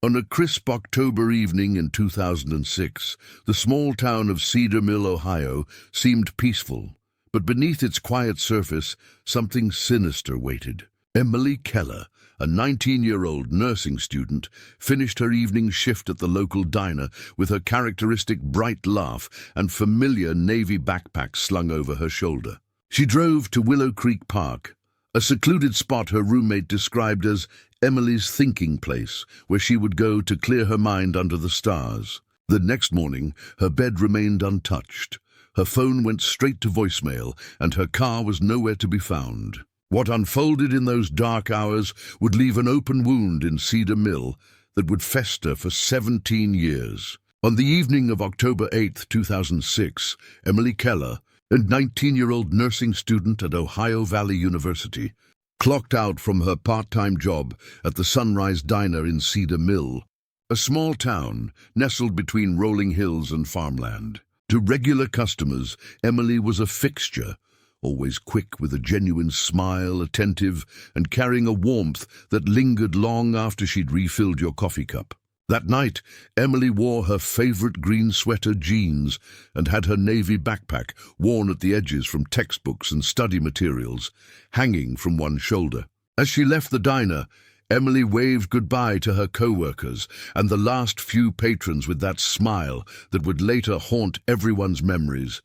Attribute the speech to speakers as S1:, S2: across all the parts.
S1: On a crisp October evening in 2006, the small town of Cedar Mill, Ohio, seemed peaceful, but beneath its quiet surface, something sinister waited. Emily Keller, a 19-year-old nursing student, finished her evening shift at the local diner with her characteristic bright laugh and familiar navy backpack slung over her shoulder. She drove to Willow Creek Park, a secluded spot her roommate described as Emily's thinking place, where she would go to clear her mind under the stars. The next morning, her bed remained untouched. Her phone went straight to voicemail, and her car was nowhere to be found. What unfolded in those dark hours would leave an open wound in Cedar Mill that would fester for 17 years. On the evening of October 8, 2006, Emily Keller, a 19-year-old nursing student at Ohio Valley University, clocked out from her part-time job at the Sunrise Diner in Cedar Mill, a small town nestled between rolling hills and farmland. To regular customers, Emily was a fixture, always quick with a genuine smile, attentive, and carrying a warmth that lingered long after she'd refilled your coffee cup. That night, Emily wore her favorite green sweater jeans and had her navy backpack, worn at the edges from textbooks and study materials, hanging from one shoulder. As she left the diner, Emily waved goodbye to her coworkers and the last few patrons with that smile that would later haunt everyone's memories,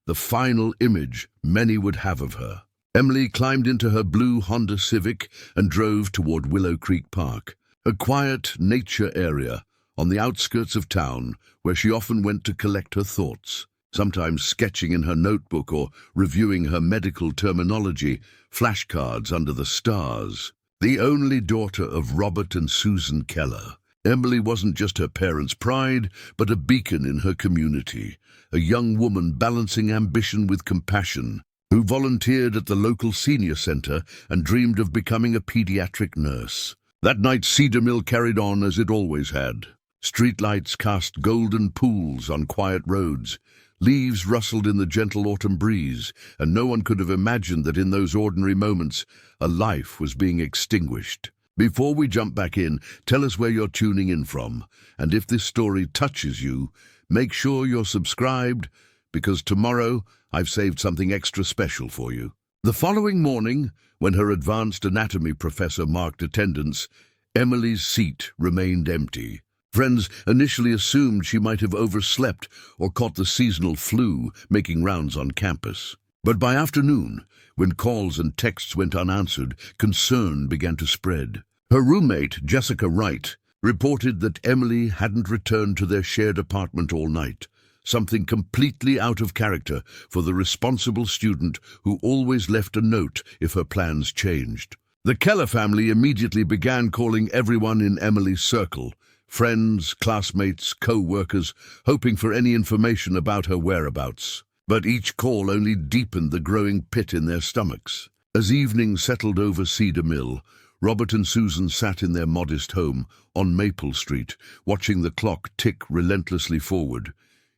S1: the final image many would have of her. Emily climbed into her blue Honda Civic and drove toward Willow Creek Park, a quiet nature area on the outskirts of town where she often went to collect her thoughts, sometimes sketching in her notebook or reviewing her medical terminology, flashcards under the stars. The only daughter of Robert and Susan Keller, Emily wasn't just her parents' pride, but a beacon in her community, a young woman balancing ambition with compassion, who volunteered at the local senior center and dreamed of becoming a pediatric nurse. That night, Cedar Mill carried on as it always had. Streetlights cast golden pools on quiet roads. Leaves rustled in the gentle autumn breeze, and no one could have imagined that in those ordinary moments, a life was being extinguished. Before we jump back in, tell us where you're tuning in from, and if this story touches you, make sure you're subscribed, because tomorrow I've saved something extra special for you. The following morning, when her advanced anatomy professor marked attendance, Emily's seat remained empty. Friends initially assumed she might have overslept or caught the seasonal flu making rounds on campus. But by afternoon, when calls and texts went unanswered, concern began to spread. Her roommate, Jessica Wright, reported that Emily hadn't returned to their shared apartment all night, something completely out of character for the responsible student who always left a note if her plans changed. The Keller family immediately began calling everyone in Emily's circle, friends, classmates, co-workers, hoping for any information about her whereabouts. But each call only deepened the growing pit in their stomachs. As evening settled over Cedar Mill, Robert and Susan sat in their modest home on Maple Street, watching the clock tick relentlessly forward,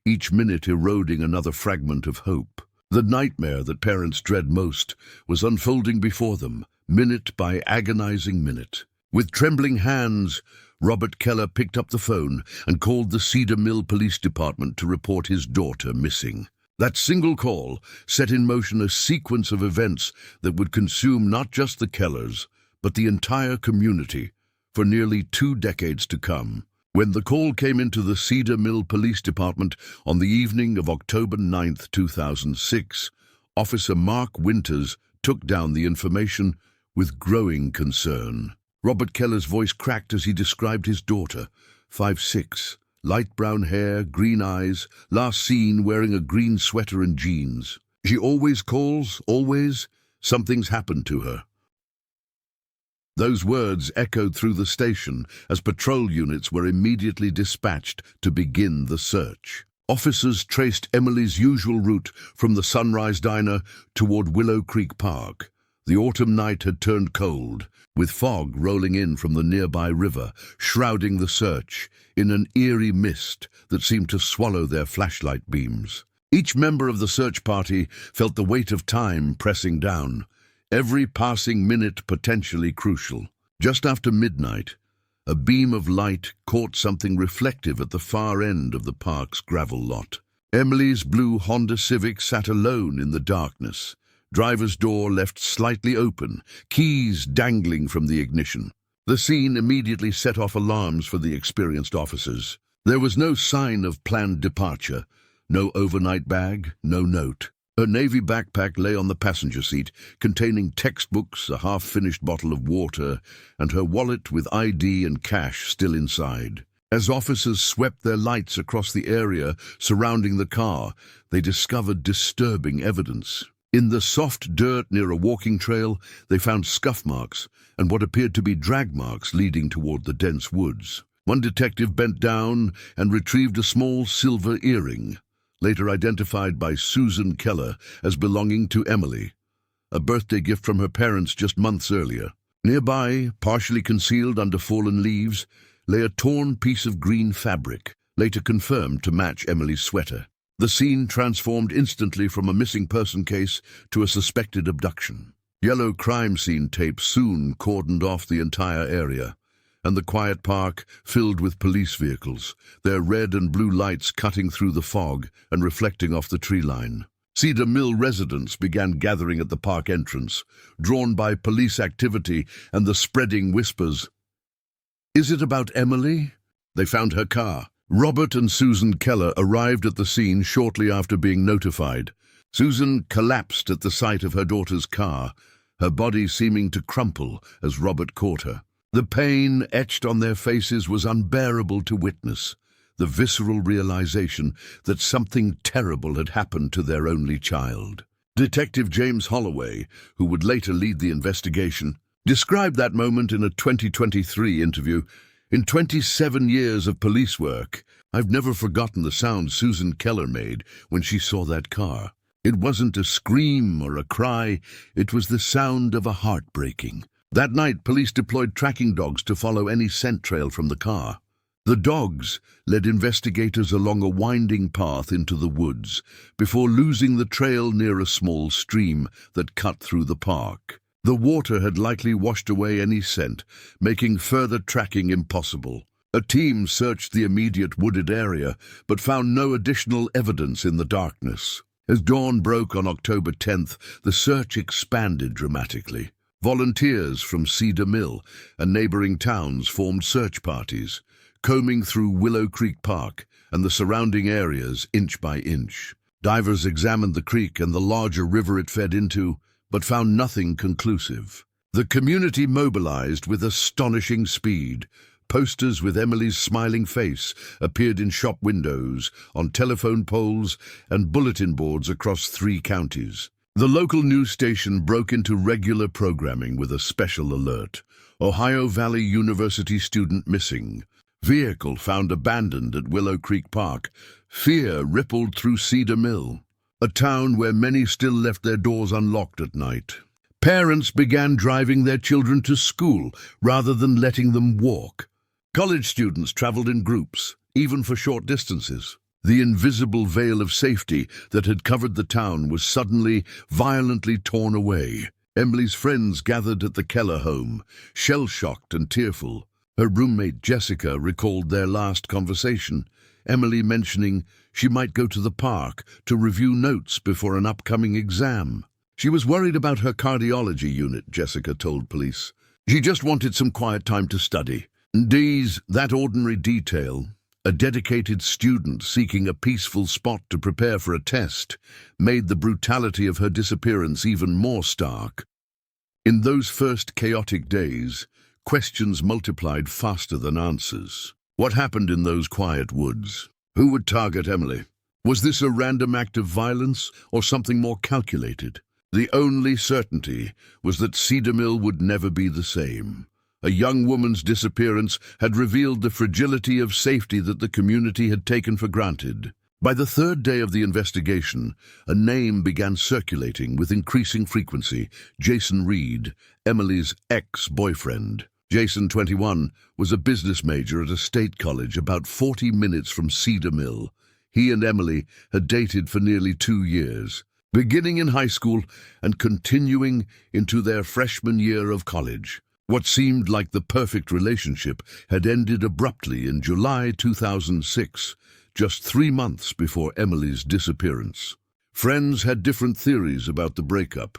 S1: each minute eroding another fragment of hope. The nightmare that parents dread most was unfolding before them, minute by agonizing minute. With trembling hands, Robert Keller picked up the phone and called the Cedar Mill Police Department to report his daughter missing. That single call set in motion a sequence of events that would consume not just the Kellers, but the entire community for nearly 2 decades to come. When the call came into the Cedar Mill Police Department on the evening of October 9, 2006, Officer Mark Winters took down the information with growing concern. Robert Keller's voice cracked as he described his daughter, 5'6", light brown hair, green eyes, last seen wearing a green sweater and jeans. She always calls, always. Something's happened to her. Those words echoed through the station as patrol units were immediately dispatched to begin the search. Officers traced Emily's usual route from the Sunrise Diner toward Willow Creek Park. The autumn night had turned cold, with fog rolling in from the nearby river, shrouding the search in an eerie mist that seemed to swallow their flashlight beams. Each member of the search party felt the weight of time pressing down, every passing minute potentially crucial. Just after midnight, A beam of light caught something reflective at the far end of the park's gravel lot. Emily's blue Honda Civic sat alone in the darkness, driver's door left slightly open, keys dangling from the ignition. The scene immediately set off alarms for the experienced officers. There was no sign of planned departure, no overnight bag, no note. Her navy backpack lay on the passenger seat, containing textbooks, a half-finished bottle of water, and her wallet with ID and cash still inside. As officers swept their lights across the area surrounding the car, they discovered disturbing evidence. In the soft dirt near a walking trail, they found scuff marks and what appeared to be drag marks leading toward the dense woods. One detective bent down and retrieved a small silver earring, later identified by Susan Keller as belonging to Emily, a birthday gift from her parents just months earlier. Nearby, partially concealed under fallen leaves, lay a torn piece of green fabric, later confirmed to match Emily's sweater. The scene transformed instantly from a missing person case to a suspected abduction. Yellow crime scene tape soon cordoned off the entire area, and the quiet park filled with police vehicles, their red and blue lights cutting through the fog and reflecting off the tree line. Cedar Mill residents began gathering at the park entrance, drawn by police activity and the spreading whispers. "Is it about Emily?" They found her car. Robert and Susan Keller arrived at the scene shortly after being notified. Susan collapsed at the sight of her daughter's car, her body seeming to crumple as Robert caught her. The pain etched on their faces was unbearable to witness, the visceral realization that something terrible had happened to their only child. Detective James Holloway, who would later lead the investigation, described that moment in a 2023 interview. "In 27 years of police work, I've never forgotten the sound Susan Keller made when she saw that car. It wasn't a scream or a cry, it was the sound of a heart breaking." That night, police deployed tracking dogs to follow any scent trail from the car. The dogs led investigators along a winding path into the woods before losing the trail near a small stream that cut through the park. The water had likely washed away any scent, making further tracking impossible. A team searched the immediate wooded area, but found no additional evidence in the darkness. As dawn broke on October 10th, the search expanded dramatically. Volunteers from Cedar Mill and neighboring towns formed search parties, combing through Willow Creek Park and the surrounding areas inch by inch. Divers examined the creek and the larger river it fed into, but found nothing conclusive. The community mobilized with astonishing speed. Posters with Emily's smiling face appeared in shop windows, on telephone poles, and bulletin boards across 3 counties. The local news station broke into regular programming with a special alert. Ohio Valley University student missing. Vehicle found abandoned at Willow Creek Park. Fear rippled through Cedar Mill, a town where many still left their doors unlocked at night. Parents began driving their children to school rather than letting them walk. College students traveled in groups, even for short distances. The invisible veil of safety that had covered the town was suddenly, violently torn away. Emily's friends gathered at the Keller home, shell-shocked and tearful. Her roommate Jessica recalled their last conversation, Emily mentioning she might go to the park to review notes before an upcoming exam. She was worried about her cardiology unit, Jessica told police. She just wanted some quiet time to study. That ordinary detail, a dedicated student seeking a peaceful spot to prepare for a test, made the brutality of her disappearance even more stark. In those first chaotic days, questions multiplied faster than answers. What happened in those quiet woods? Who would target Emily? Was this a random act of violence or something more calculated? The only certainty was that Cedar Mill would never be the same. A young woman's disappearance had revealed the fragility of safety that the community had taken for granted. By the 3rd day of the investigation, a name began circulating with increasing frequency: Jason Reed, Emily's ex-boyfriend. Jason, 21, was a business major at a state college about 40 minutes from Cedar Mill. He and Emily had dated for nearly 2 years, beginning in high school and continuing into their freshman year of college. What seemed like the perfect relationship had ended abruptly in July 2006, just 3 months before Emily's disappearance. Friends had different theories about the breakup.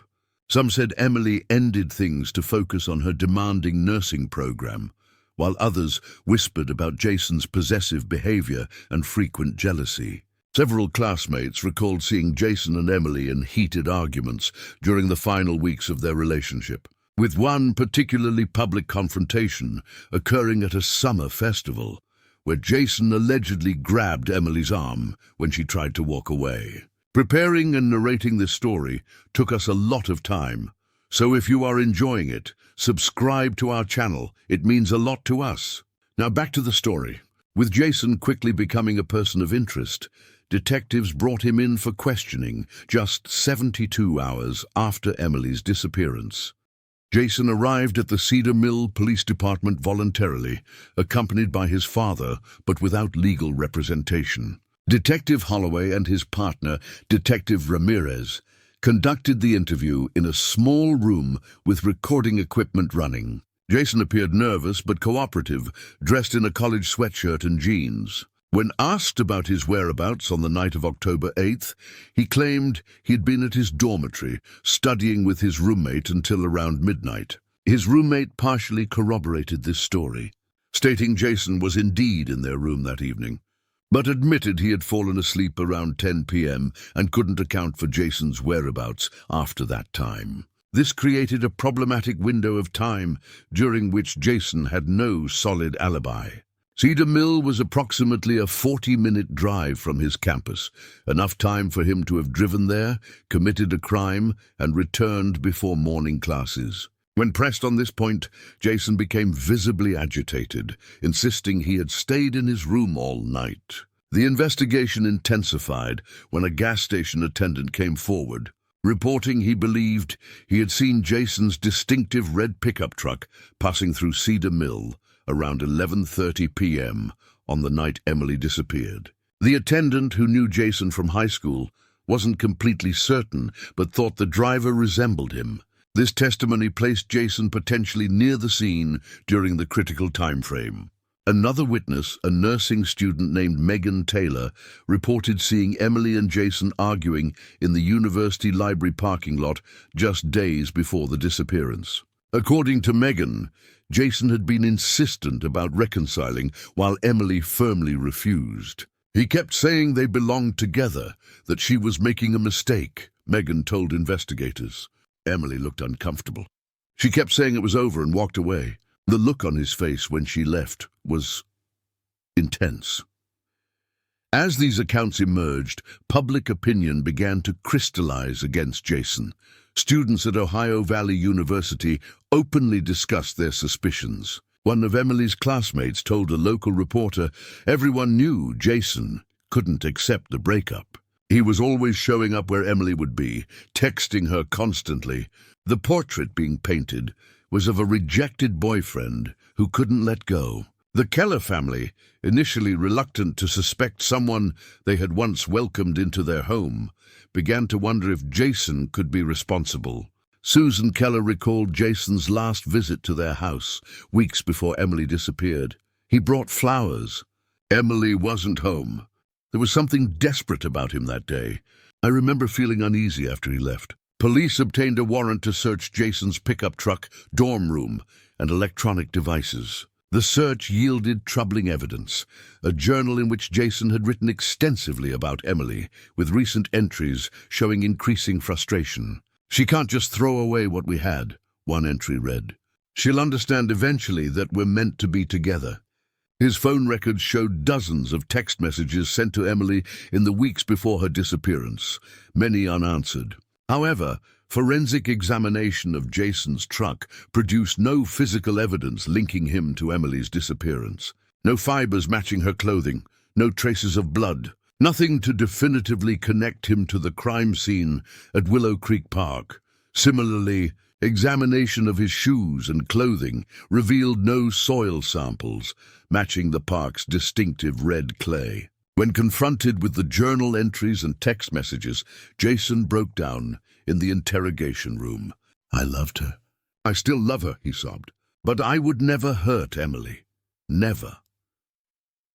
S1: Some said Emily ended things to focus on her demanding nursing program, while others whispered about Jason's possessive behavior and frequent jealousy. Several classmates recalled seeing Jason and Emily in heated arguments during the final weeks of their relationship, with one particularly public confrontation occurring at a summer festival, where Jason allegedly grabbed Emily's arm when she tried to walk away. Preparing and narrating this story took us a lot of time, so if you are enjoying it, subscribe to our channel. It means a lot to us. Now back to the story. With Jason quickly becoming a person of interest, detectives brought him in for questioning just 72 hours after Emily's disappearance. Jason arrived at the Cedar Mill Police Department voluntarily, accompanied by his father, but without legal representation. Detective Holloway and his partner, Detective Ramirez, conducted the interview in a small room with recording equipment running. Jason appeared nervous but cooperative, dressed in a college sweatshirt and jeans. When asked about his whereabouts on the night of October 8th, he claimed he'd been at his dormitory, studying with his roommate until around midnight. His roommate partially corroborated this story, stating Jason was indeed in their room that evening, but admitted he had fallen asleep around 10 p.m. and couldn't account for Jason's whereabouts after that time. This created a problematic window of time during which Jason had no solid alibi. Cedar Mill was approximately a 40-minute drive from his campus, enough time for him to have driven there, committed a crime, and returned before morning classes. When pressed on this point, Jason became visibly agitated, insisting he had stayed in his room all night. The investigation intensified when a gas station attendant came forward, reporting he believed he had seen Jason's distinctive red pickup truck passing through Cedar Mill around 11:30 p.m. on the night Emily disappeared. The attendant, who knew Jason from high school, wasn't completely certain, but thought the driver resembled him. This testimony placed Jason potentially near the scene during the critical time frame. Another witness, a nursing student named Megan Taylor, reported seeing Emily and Jason arguing in the university library parking lot just days before the disappearance. According to Megan, Jason had been insistent about reconciling while Emily firmly refused. He kept saying they belonged together, that she was making a mistake, Megan told investigators. Emily looked uncomfortable. She kept saying it was over and walked away. The look on his face when she left was intense. As these accounts emerged, public opinion began to crystallize against Jason. Students at Ohio Valley University openly discussed their suspicions. One of Emily's classmates told a local reporter everyone knew Jason couldn't accept the breakup. He was always showing up where Emily would be, texting her constantly. The portrait being painted was of a rejected boyfriend who couldn't let go. The Keller family, initially reluctant to suspect someone they had once welcomed into their home, began to wonder if Jason could be responsible. Susan Keller recalled Jason's last visit to their house, weeks before Emily disappeared. He brought flowers. Emily wasn't home. There was something desperate about him that day. I remember feeling uneasy after he left. Police obtained a warrant to search Jason's pickup truck, dorm room, and electronic devices. The search yielded troubling evidence, a journal in which Jason had written extensively about Emily, with recent entries showing increasing frustration. "She can't just throw away what we had," one entry read. "She'll understand eventually that we're meant to be together." His phone records showed dozens of text messages sent to Emily in the weeks before her disappearance, many unanswered. However, forensic examination of Jason's truck produced no physical evidence linking him to Emily's disappearance. No fibers matching her clothing, no traces of blood, nothing to definitively connect him to the crime scene at Willow Creek Park. Similarly, examination of his shoes and clothing revealed no soil samples matching the park's distinctive red clay. When confronted with the journal entries and text messages, Jason broke down in the interrogation room. "I loved her. I still love her," he sobbed. But I would never hurt Emily. Never.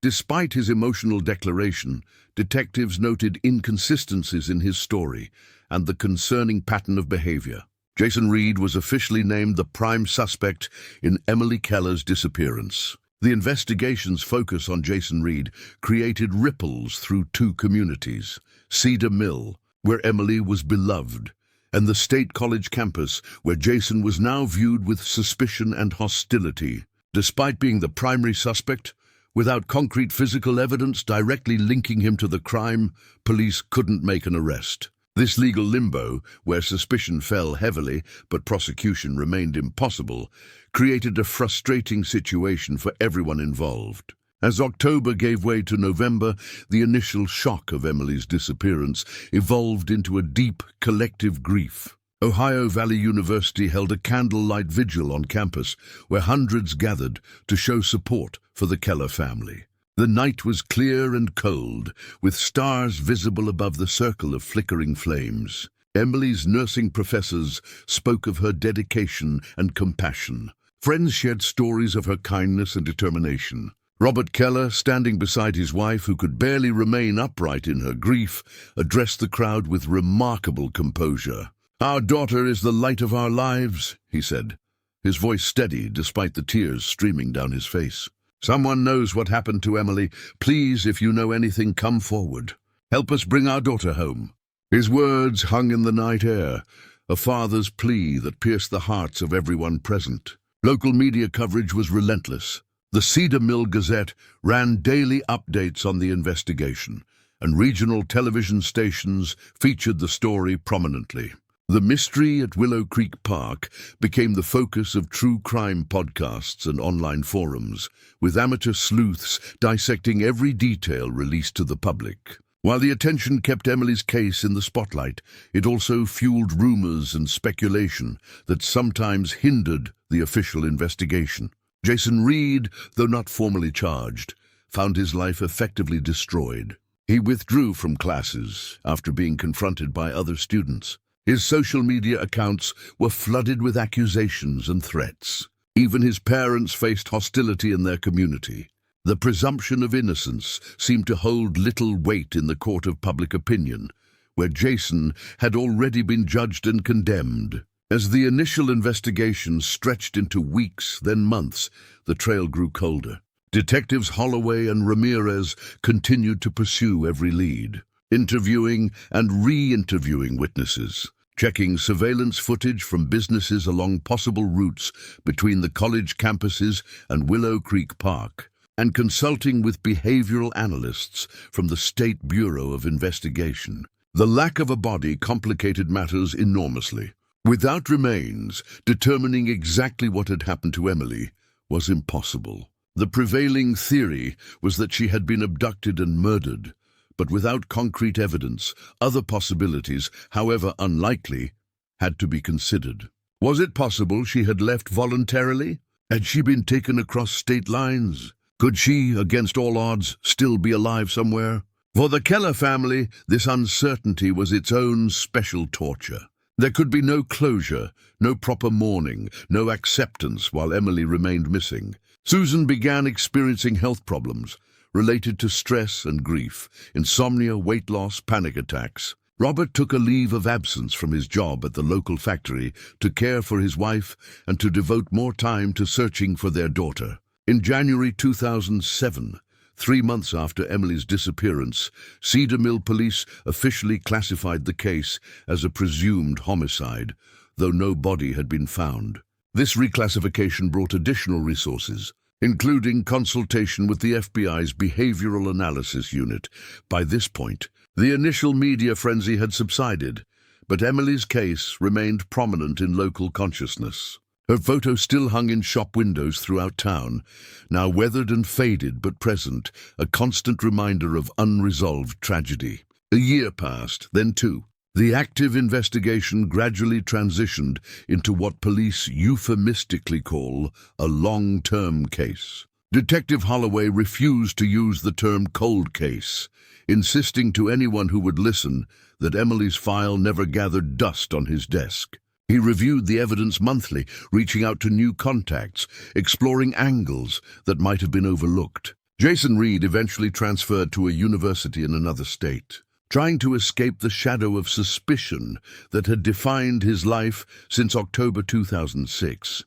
S1: Despite his emotional declaration, detectives noted inconsistencies in his story and the concerning pattern of behavior. Jason Reed was officially named the prime suspect in Emily Keller's disappearance. The investigation's focus on Jason Reed created ripples through two communities: Cedar Mill, where Emily was beloved, and the State College campus, where Jason was now viewed with suspicion and hostility. Despite being the primary suspect, without concrete physical evidence directly linking him to the crime, police couldn't make an arrest. This legal limbo, where suspicion fell heavily but prosecution remained impossible, created a frustrating situation for everyone involved. As October gave way to November, the initial shock of Emily's disappearance evolved into a deep, collective grief. Ohio Valley University held a candlelight vigil on campus where hundreds gathered to show support for the Keller family. The night was clear and cold, with stars visible above the circle of flickering flames. Emily's nursing professors spoke of her dedication and compassion. Friends shared stories of her kindness and determination. Robert Keller, standing beside his wife, who could barely remain upright in her grief, addressed the crowd with remarkable composure. "Our daughter is the light of our lives," he said, his voice steady despite the tears streaming down his face. "Someone knows what happened to Emily. Please, if you know anything, come forward. Help us bring our daughter home." His words hung in the night air, a father's plea that pierced the hearts of everyone present. Local media coverage was relentless. The Cedar Mill Gazette ran daily updates on the investigation, and regional television stations featured the story prominently. The mystery at Willow Creek Park became the focus of true crime podcasts and online forums, with amateur sleuths dissecting every detail released to the public. While the attention kept Emily's case in the spotlight, it also fueled rumors and speculation that sometimes hindered the official investigation. Jason Reed, though not formally charged, found his life effectively destroyed. He withdrew from classes after being confronted by other students. His social media accounts were flooded with accusations and threats. Even his parents faced hostility in their community. The presumption of innocence seemed to hold little weight in the court of public opinion, where Jason had already been judged and condemned. As the initial investigation stretched into weeks, then months, the trail grew colder. Detectives Holloway and Ramirez continued to pursue every lead, interviewing and re-interviewing witnesses, checking surveillance footage from businesses along possible routes between the college campuses and Willow Creek Park, and consulting with behavioral analysts from the State Bureau of Investigation. The lack of a body complicated matters enormously. Without remains, determining exactly what had happened to Emily was impossible. The prevailing theory was that she had been abducted and murdered, but without concrete evidence, other possibilities, however unlikely, had to be considered. Was it possible she had left voluntarily? Had she been taken across state lines? Could she, against all odds, still be alive somewhere? For the Keller family, this uncertainty was its own special torture. There could be no closure, no proper mourning, no acceptance while Emily remained missing. Susan began experiencing health problems related to stress and grief, insomnia, weight loss, panic attacks. Robert took a leave of absence from his job at the local factory to care for his wife and to devote more time to searching for their daughter. In January 2007, 3 months after Emily's disappearance, Cedar Mill police officially classified the case as a presumed homicide, though no body had been found. This reclassification brought additional resources, including consultation with the FBI's Behavioral Analysis Unit. By this point, the initial media frenzy had subsided, but Emily's case remained prominent in local consciousness. Her photo still hung in shop windows throughout town, now weathered and faded but present, a constant reminder of unresolved tragedy. A year passed, then two. The active investigation gradually transitioned into what police euphemistically call a long-term case. Detective Holloway refused to use the term cold case, insisting to anyone who would listen that Emily's file never gathered dust on his desk. He reviewed the evidence monthly, reaching out to new contacts, exploring angles that might have been overlooked. Jason Reed eventually transferred to a university in another state, trying to escape the shadow of suspicion that had defined his life since October 2006.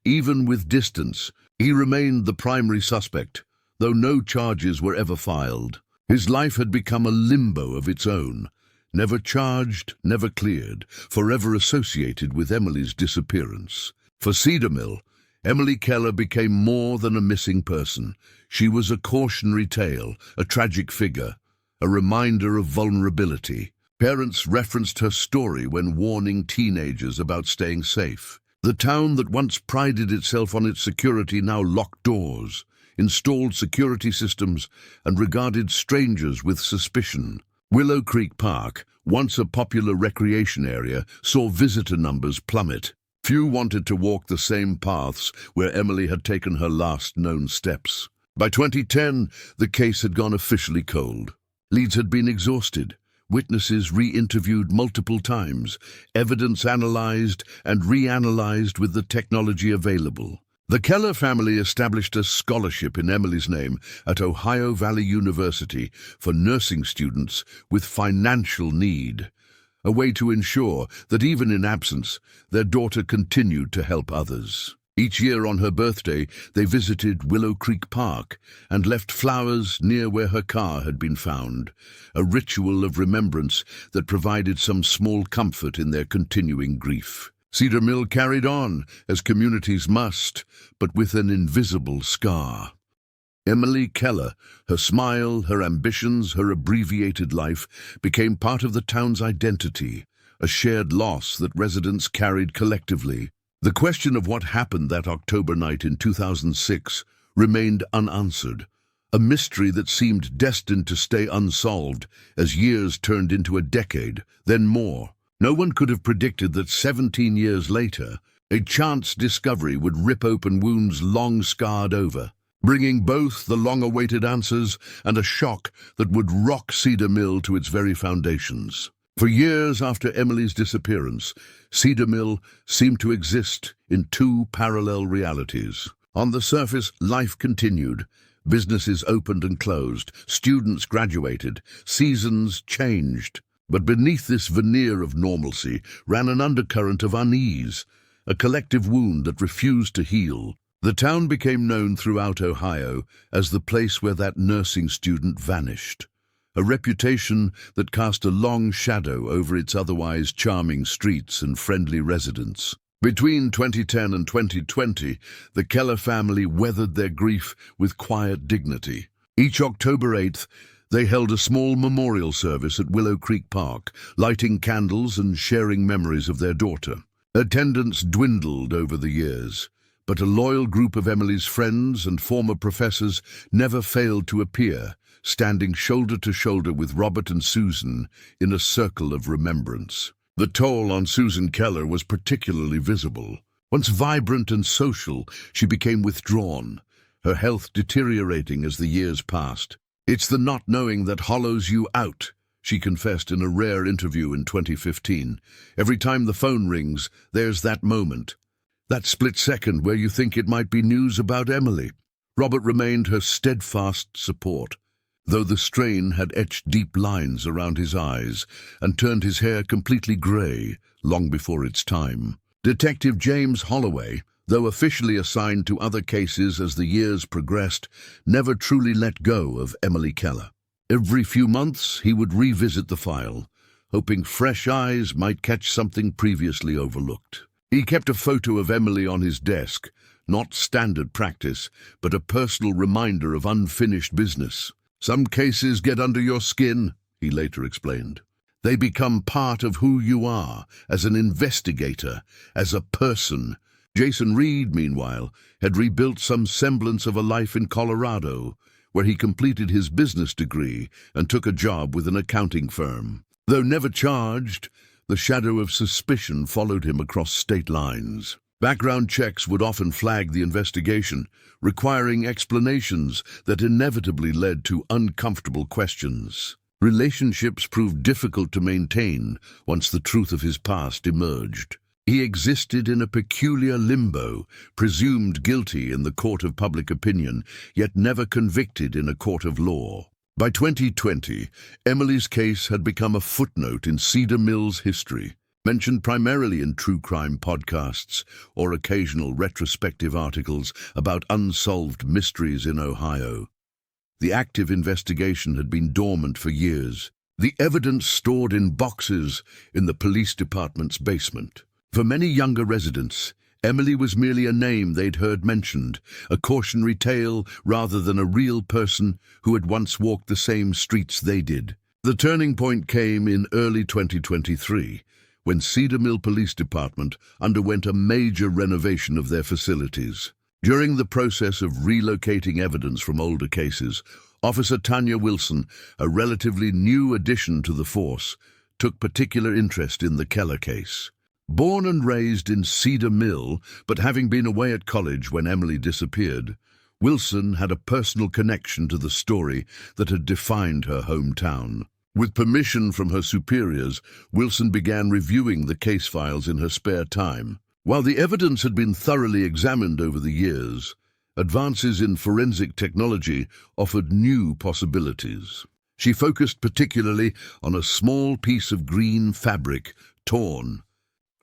S1: Even with distance, he remained the primary suspect, though no charges were ever filed. His life had become a limbo of its own, never charged, never cleared, forever associated with Emily's disappearance. For Cedar Mill, Emily Keller became more than a missing person. She was a cautionary tale, a tragic figure, a reminder of vulnerability. Parents referenced her story when warning teenagers about staying safe. The town that once prided itself on its security now locked doors, installed security systems, and regarded strangers with suspicion. Willow Creek Park, once a popular recreation area, saw visitor numbers plummet. Few wanted to walk the same paths where Emily had taken her last known steps. By 2010, the case had gone officially cold. Leads had been exhausted, witnesses re-interviewed multiple times, evidence analyzed and reanalyzed with the technology available. The Keller family established a scholarship in Emily's name at Ohio Valley University for nursing students with financial need, a way to ensure that even in absence, their daughter continued to help others. Each year on her birthday, they visited Willow Creek Park and left flowers near where her car had been found, a ritual of remembrance that provided some small comfort in their continuing grief. Cedar Mill carried on, as communities must, but with an invisible scar. Emily Keller, her smile, her ambitions, her abbreviated life, became part of the town's identity, a shared loss that residents carried collectively. The question of what happened that October night in 2006 remained unanswered, a mystery that seemed destined to stay unsolved as years turned into a decade, then more. No one could have predicted that 17 years later, a chance discovery would rip open wounds long scarred over, bringing both the long-awaited answers and a shock that would rock Cedar Mill to its very foundations. For years after Emily's disappearance, Cedar Mill seemed to exist in two parallel realities. On the surface, life continued. Businesses opened and closed, students graduated, seasons changed. But beneath this veneer of normalcy ran an undercurrent of unease, a collective wound that refused to heal. The town became known throughout Ohio as the place where that nursing student vanished, a reputation that cast a long shadow over its otherwise charming streets and friendly residents. Between 2010 and 2020, the Keller family weathered their grief with quiet dignity. Each October 8th, they held a small memorial service at Willow Creek Park, lighting candles and sharing memories of their daughter. Attendance dwindled over the years, but a loyal group of Emily's friends and former professors never failed to appear, standing shoulder to shoulder with Robert and Susan in a circle of remembrance. The toll on Susan Keller was particularly visible. Once vibrant and social, she became withdrawn, her health deteriorating as the years passed. "It's the not knowing that hollows you out," she confessed in a rare interview in 2015. "Every time the phone rings, there's that moment, that split second where you think it might be news about Emily." Robert remained her steadfast support, though the strain had etched deep lines around his eyes and turned his hair completely grey long before its time. Detective James Holloway, though officially assigned to other cases as the years progressed, never truly let go of Emily Keller. Every few months, he would revisit the file, hoping fresh eyes might catch something previously overlooked. He kept a photo of Emily on his desk, not standard practice, but a personal reminder of unfinished business. "Some cases get under your skin," he later explained. "They become part of who you are, as an investigator, as a person." Jason Reed, meanwhile, had rebuilt some semblance of a life in Colorado, where he completed his business degree and took a job with an accounting firm. Though never charged, the shadow of suspicion followed him across state lines. Background checks would often flag the investigation, requiring explanations that inevitably led to uncomfortable questions. Relationships proved difficult to maintain once the truth of his past emerged. He existed in a peculiar limbo, presumed guilty in the court of public opinion, yet never convicted in a court of law. By 2020, Emily's case had become a footnote in Cedar Mill's history, mentioned primarily in true crime podcasts or occasional retrospective articles about unsolved mysteries in Ohio. The active investigation had been dormant for years, the evidence stored in boxes in the police department's basement. For many younger residents, Emily was merely a name they'd heard mentioned, a cautionary tale rather than a real person who had once walked the same streets they did. The turning point came in early 2023, when Cedar Mill Police Department underwent a major renovation of their facilities. During the process of relocating evidence from older cases, Officer Tanya Wilson, a relatively new addition to the force, took particular interest in the Keller case. Born and raised in Cedar Mill, but having been away at college when Emily disappeared, Wilson had a personal connection to the story that had defined her hometown. With permission from her superiors, Wilson began reviewing the case files in her spare time. While the evidence had been thoroughly examined over the years, advances in forensic technology offered new possibilities. She focused particularly on a small piece of green fabric, torn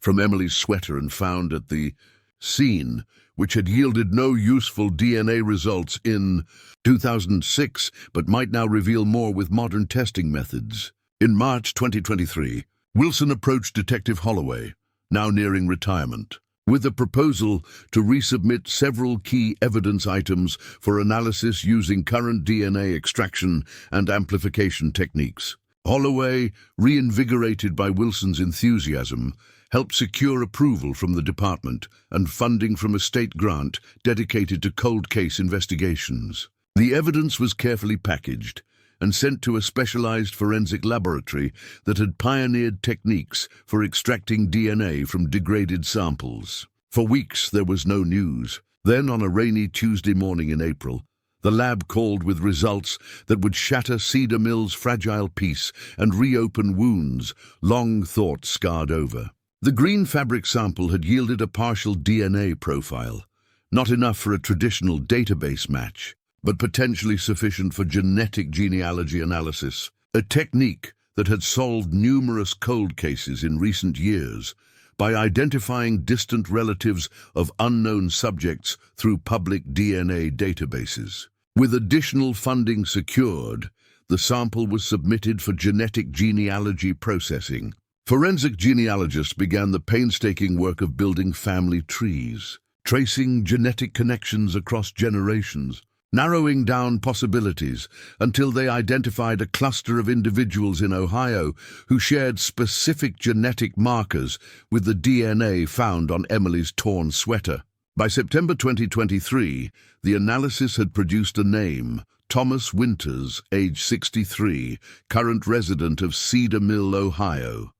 S1: from Emily's sweater and found at the scene, which had yielded no useful DNA results in 2006, but might now reveal more with modern testing methods. In March 2023, Wilson approached Detective Holloway, now nearing retirement, with a proposal to resubmit several key evidence items for analysis using current DNA extraction and amplification techniques. Holloway, reinvigorated by Wilson's enthusiasm, helped secure approval from the department and funding from a state grant dedicated to cold case investigations. The evidence was carefully packaged and sent to a specialized forensic laboratory that had pioneered techniques for extracting DNA from degraded samples. For weeks there was no news. Then, on a rainy Tuesday morning in April, the lab called with results that would shatter Cedar Mill's fragile peace and reopen wounds long thought scarred over. The green fabric sample had yielded a partial DNA profile, not enough for a traditional database match, but potentially sufficient for genetic genealogy analysis, a technique that had solved numerous cold cases in recent years by identifying distant relatives of unknown subjects through public DNA databases. With additional funding secured, the sample was submitted for genetic genealogy processing. Forensic genealogists began the painstaking work of building family trees, tracing genetic connections across generations, narrowing down possibilities until they identified a cluster of individuals in Ohio who shared specific genetic markers with the DNA found on Emily's torn sweater. By September 2023, the analysis had produced a name: Thomas Winters, age 63, current resident of Cedar Mill, Ohio.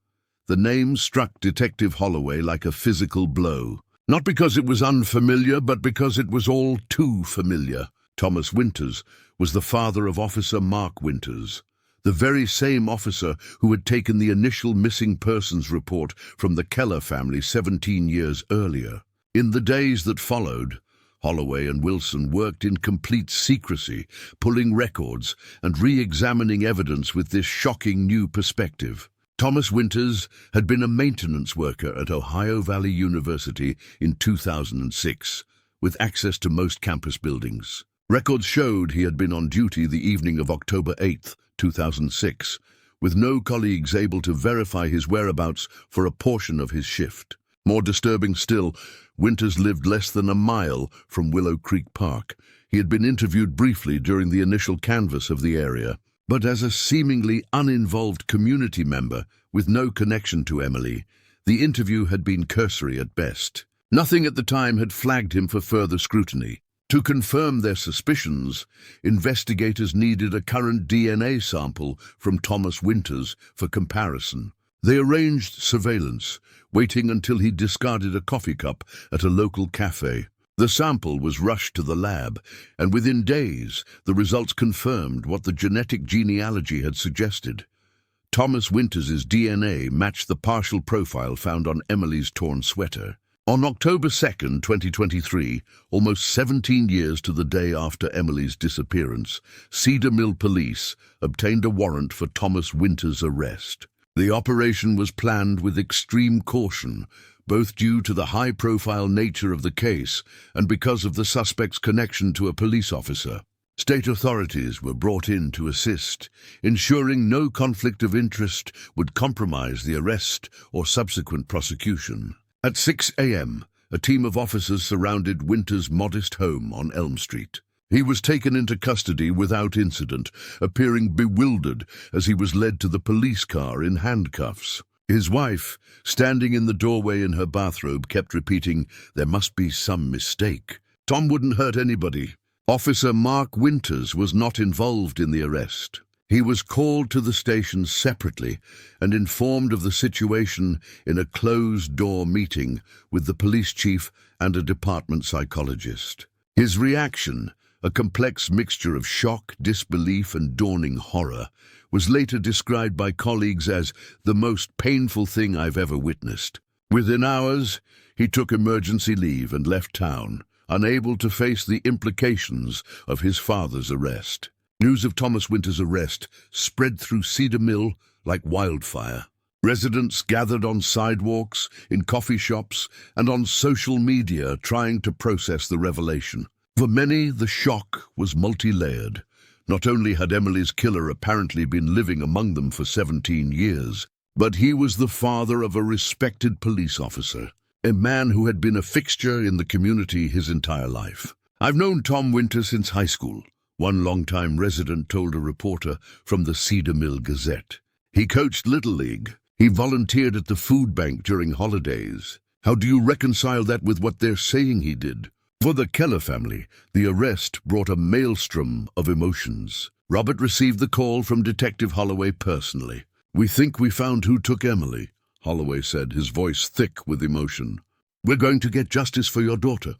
S1: The name struck Detective Holloway like a physical blow. Not because it was unfamiliar, but because it was all too familiar. Thomas Winters was the father of Officer Mark Winters, the very same officer who had taken the initial missing persons report from the Keller family 17 years earlier. In the days that followed, Holloway and Wilson worked in complete secrecy, pulling records and re-examining evidence with this shocking new perspective. Thomas Winters had been a maintenance worker at Ohio Valley University in 2006, with access to most campus buildings. Records showed he had been on duty the evening of October 8, 2006, with no colleagues able to verify his whereabouts for a portion of his shift. More disturbing still, Winters lived less than a mile from Willow Creek Park. He had been interviewed briefly during the initial canvass of the area, but as a seemingly uninvolved community member with no connection to Emily, the interview had been cursory at best. Nothing at the time had flagged him for further scrutiny. To confirm their suspicions, investigators needed a current DNA sample from Thomas Winters for comparison. They arranged surveillance, waiting until he discarded a coffee cup at a local cafe. The sample was rushed to the lab, and within days, the results confirmed what the genetic genealogy had suggested. Thomas Winters's DNA matched the partial profile found on Emily's torn sweater. On October 2nd, 2023, almost 17 years to the day after Emily's disappearance, Cedar Mill police obtained a warrant for Thomas Winters' arrest. The operation was planned with extreme caution, both due to the high-profile nature of the case and because of the suspect's connection to a police officer. State authorities were brought in to assist, ensuring no conflict of interest would compromise the arrest or subsequent prosecution. At 6 a.m., a team of officers surrounded Winters' modest home on Elm Street. He was taken into custody without incident, appearing bewildered as he was led to the police car in handcuffs. His wife, standing in the doorway in her bathrobe, kept repeating, "There must be some mistake. Tom wouldn't hurt anybody." Officer Mark Winters was not involved in the arrest. He was called to the station separately and informed of the situation in a closed-door meeting with the police chief and a department psychologist. His reaction, a complex mixture of shock, disbelief, and dawning horror, was later described by colleagues as the most painful thing I've ever witnessed. Within hours, he took emergency leave and left town, unable to face the implications of his father's arrest. News of Thomas Winters' arrest spread through Cedar Mill like wildfire. Residents gathered on sidewalks, in coffee shops, and on social media trying to process the revelation. For many, the shock was multi-layered. Not only had Emily's killer apparently been living among them for 17 years, but he was the father of a respected police officer, a man who had been a fixture in the community his entire life. "I've known Tom Winters since high school," one longtime resident told a reporter from the Cedar Mill Gazette. "He coached Little League. He volunteered at the food bank during holidays. How do you reconcile that with what they're saying he did?" For the Keller family, the arrest brought a maelstrom of emotions. Robert received the call from Detective Holloway personally. "We think we found who took Emily," Holloway said, his voice thick with emotion. "We're going to get justice for your daughter."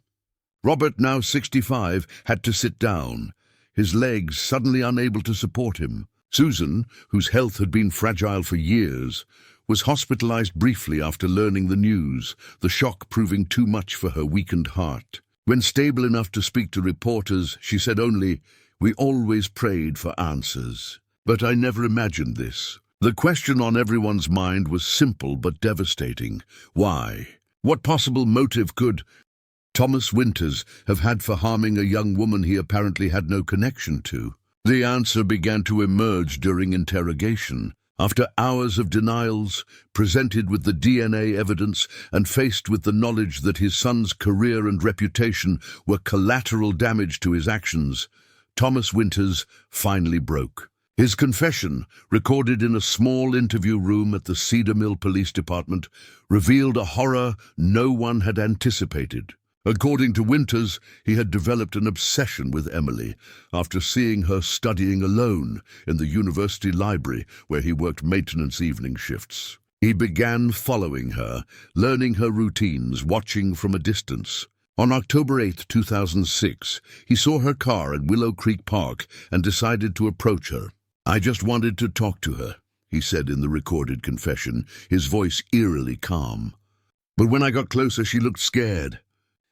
S1: Robert, now 65, had to sit down, his legs suddenly unable to support him. Susan, whose health had been fragile for years, was hospitalized briefly after learning the news, the shock proving too much for her weakened heart. When stable enough to speak to reporters, she said only, "We always prayed for answers. But I never imagined this." The question on everyone's mind was simple but devastating. Why? What possible motive could Thomas Winters have had for harming a young woman he apparently had no connection to? The answer began to emerge during interrogation. After hours of denials, presented with the DNA evidence and faced with the knowledge that his son's career and reputation were collateral damage to his actions, Thomas Winters finally broke. His confession, recorded in a small interview room at the Cedar Mill Police Department, revealed a horror no one had anticipated. According to Winters, he had developed an obsession with Emily after seeing her studying alone in the university library where he worked maintenance evening shifts. He began following her, learning her routines, watching from a distance. On October 8, 2006, he saw her car at Willow Creek Park and decided to approach her. "I just wanted to talk to her," he said in the recorded confession, his voice eerily calm. "But when I got closer, she looked scared.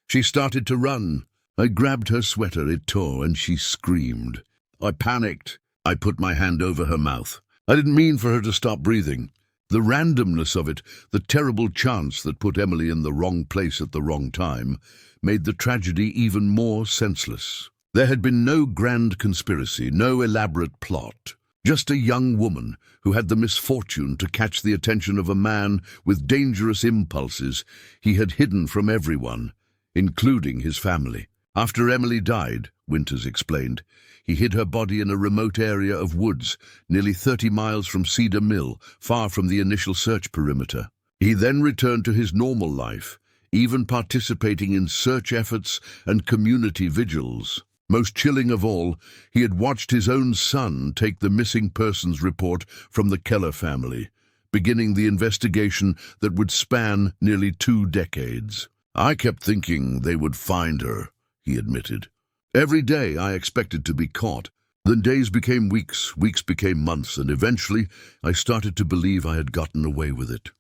S1: She started to run. I grabbed her sweater, it tore, and she screamed. I panicked. I put my hand over her mouth. I didn't mean for her to stop breathing. The randomness of it, the terrible chance that put Emily in the wrong place at the wrong time, made the tragedy even more senseless. There had been no grand conspiracy, no elaborate plot. Just a young woman who had the misfortune to catch the attention of a man with dangerous impulses he had hidden from everyone, including his family. After Emily died, Winters explained, he hid her body in a remote area of woods, nearly 30 miles from Cedar Mill, far from the initial search perimeter. He then returned to his normal life, even participating in search efforts and community vigils. Most chilling of all, he had watched his own son take the missing persons report from the Keller family, beginning the investigation that would span nearly 2 decades. "I kept thinking they would find her," he admitted. "Every day I expected to be caught, Then days became weeks, weeks became months, and eventually I started to believe I had gotten away with it.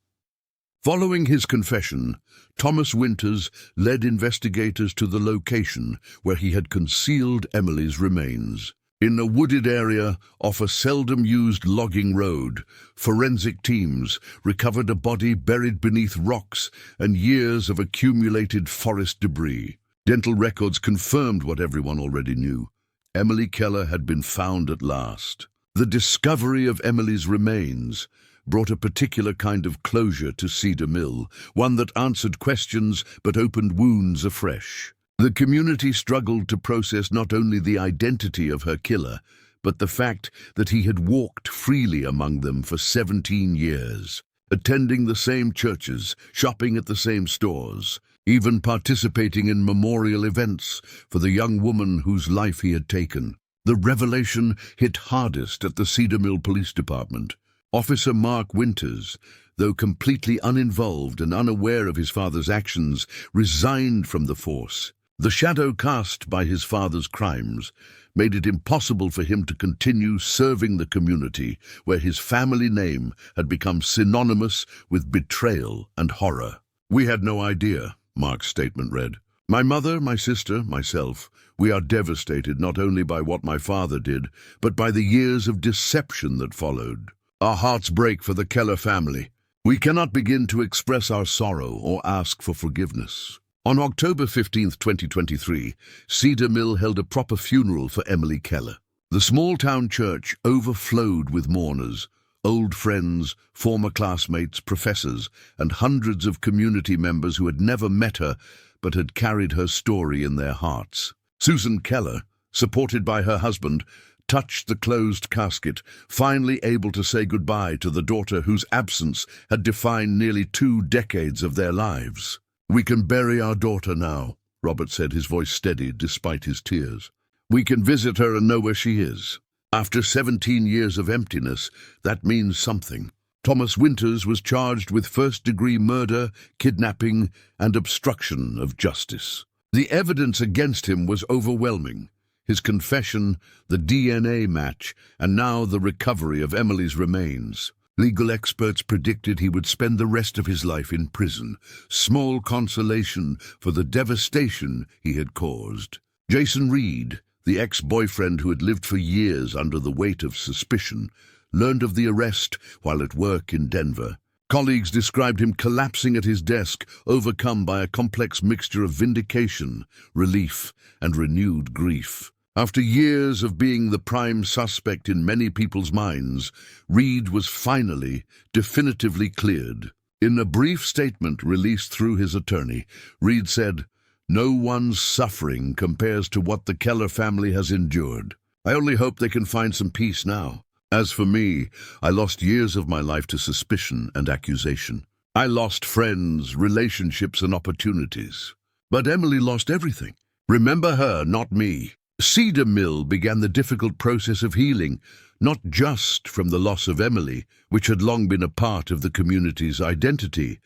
S1: Following his confession, Thomas Winters led investigators to the location where he had concealed Emily's remains. In a wooded area off a seldom-used logging road, forensic teams recovered a body buried beneath rocks and years of accumulated forest debris. Dental records confirmed what everyone already knew. Emily Keller had been found at last. The discovery of Emily's remains brought a particular kind of closure to Cedar Mill, one that answered questions but opened wounds afresh. The community struggled to process not only the identity of her killer, but the fact that he had walked freely among them for 17 years, attending the same churches, shopping at the same stores, even participating in memorial events for the young woman whose life he had taken. The revelation hit hardest at the Cedar Mill Police Department. Officer Mark Winters, though completely uninvolved and unaware of his father's actions, resigned from the force. The shadow cast by his father's crimes made it impossible for him to continue serving the community where his family name had become synonymous with betrayal and horror. "We had no idea," Mark's statement read. "My mother, my sister, myself, we are devastated not only by what my father did, but by the years of deception that followed. Our hearts break for the Keller family. We cannot begin to express our sorrow or ask for forgiveness." On October 15, 2023, Cedar Mill held a proper funeral for Emily Keller. The small-town church overflowed with mourners, old friends, former classmates, professors, and hundreds of community members who had never met her but had carried her story in their hearts. Susan Keller, supported by her husband, touched the closed casket, finally able to say goodbye to the daughter whose absence had defined nearly 2 decades of their lives. "We can bury our daughter now," Robert said, his voice steady despite his tears. "We can visit her and know where she is. After 17 years of emptiness, that means something." Thomas Winters was charged with first-degree murder, kidnapping, and obstruction of justice. The evidence against him was overwhelming. His confession, the DNA match, and now the recovery of Emily's remains. Legal experts predicted he would spend the rest of his life in prison, small consolation for the devastation he had caused. Jason Reed, the ex-boyfriend who had lived for years under the weight of suspicion, learned of the arrest while at work in Denver. Colleagues described him collapsing at his desk, overcome by a complex mixture of vindication, relief, and renewed grief. After years of being the prime suspect in many people's minds, Reed was finally, definitively cleared. In a brief statement released through his attorney, Reed said, "No one's suffering compares to what the Keller family has endured. I only hope they can find some peace now. As for me, I lost years of my life to suspicion and accusation. I lost friends, relationships, and opportunities. But Emily lost everything. Remember her, not me." Cedar Mill began the difficult process of healing, not just from the loss of Emily, which had long been a part of the community's identity,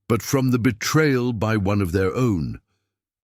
S1: but from the betrayal by one of their own.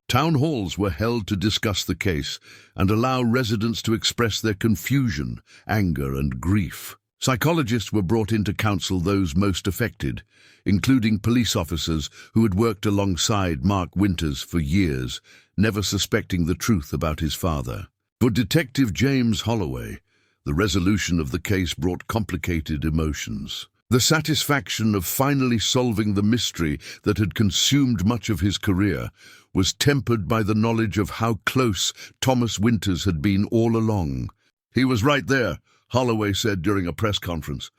S1: Town halls were held to discuss the case and allow residents to express their confusion, anger, and grief. Psychologists were brought in to counsel those most affected, including police officers who had worked alongside Mark Winters for years, never suspecting the truth about his father. For Detective James Holloway, the resolution of the case brought complicated emotions. The satisfaction of finally solving the mystery that had consumed much of his career was tempered by the knowledge of how close Thomas Winters had been all along. "He was right there," Holloway said during a press conference.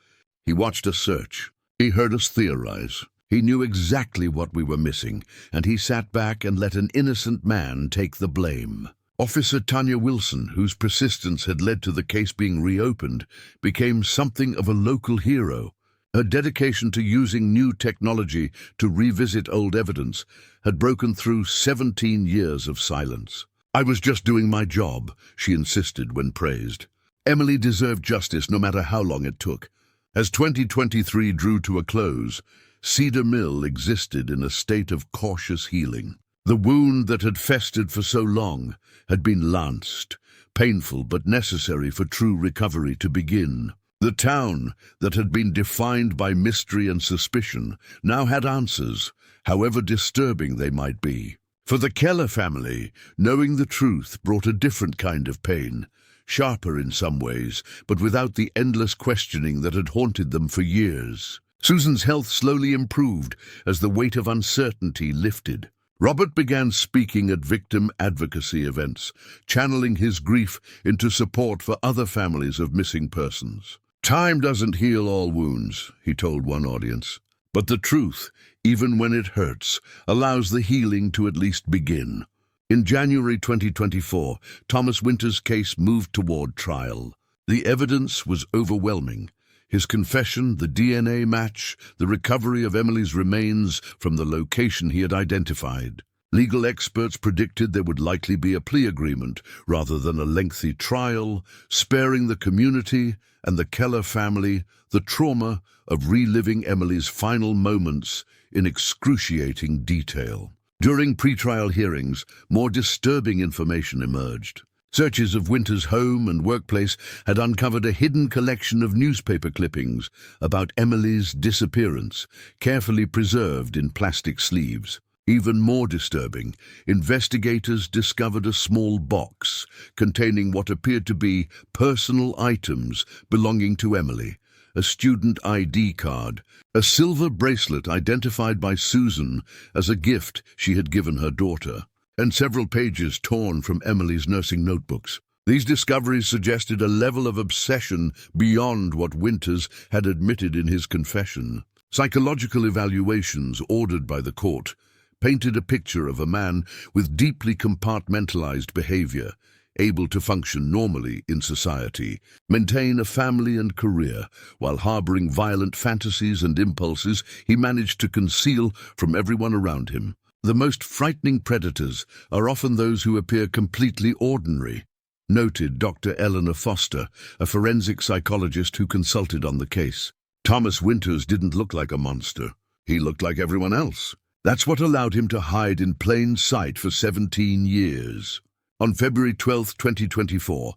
S1: "He watched us search. He heard us theorize. He knew exactly what we were missing, and he sat back and let an innocent man take the blame." Officer Tanya Wilson, whose persistence had led to the case being reopened, became something of a local hero. Her dedication to using new technology to revisit old evidence had broken through 17 years of silence. "I was just doing my job," she insisted when praised. Emily deserved justice no matter how long it took. As 2023 drew to a close, Cedar Mill existed in a state of cautious healing. The wound that had festered for so long had been lanced, painful but necessary for true recovery to begin. The town, that had been defined by mystery and suspicion, now had answers, however disturbing they might be. For the Keller family, knowing the truth brought a different kind of pain, sharper in some ways, but without the endless questioning that had haunted them for years. Susan's health slowly improved as the weight of uncertainty lifted. Robert began speaking at victim advocacy events, channeling his grief into support for other families of missing persons. "Time doesn't heal all wounds," he told one audience, "but the truth, even when it hurts, allows the healing to at least begin." In January 2024, Thomas Winter's case moved toward trial. The evidence was overwhelming. His confession, the DNA match, the recovery of Emily's remains from the location he had identified. Legal experts predicted there would likely be a plea agreement rather than a lengthy trial, sparing the community and the Keller family the trauma of reliving Emily's final moments in excruciating detail. During pretrial hearings, more disturbing information emerged. Searches of Winter's home and workplace had uncovered a hidden collection of newspaper clippings about Emily's disappearance, carefully preserved in plastic sleeves. Even more disturbing, investigators discovered a small box containing what appeared to be personal items belonging to Emily, a student ID card, a silver bracelet identified by Susan as a gift she had given her daughter, and several pages torn from Emily's nursing notebooks. These discoveries suggested a level of obsession beyond what Winters had admitted in his confession. Psychological evaluations ordered by the court painted a picture of a man with deeply compartmentalized behavior, able to function normally in society, maintain a family and career, while harboring violent fantasies and impulses he managed to conceal from everyone around him. The most frightening predators are often those who appear completely ordinary, noted Dr. Eleanor Foster, a forensic psychologist who consulted on the case. Thomas Winters didn't look like a monster. He looked like everyone else. That's what allowed him to hide in plain sight for 17 years. On February 12, 2024,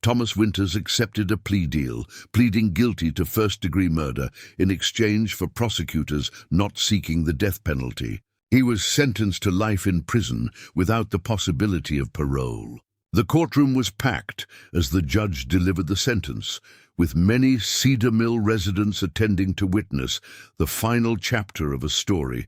S1: Thomas Winters accepted a plea deal, pleading guilty to first-degree murder in exchange for prosecutors not seeking the death penalty. He was sentenced to life in prison without the possibility of parole. The courtroom was packed as the judge delivered the sentence, with many Cedar Mill residents attending to witness the final chapter of a story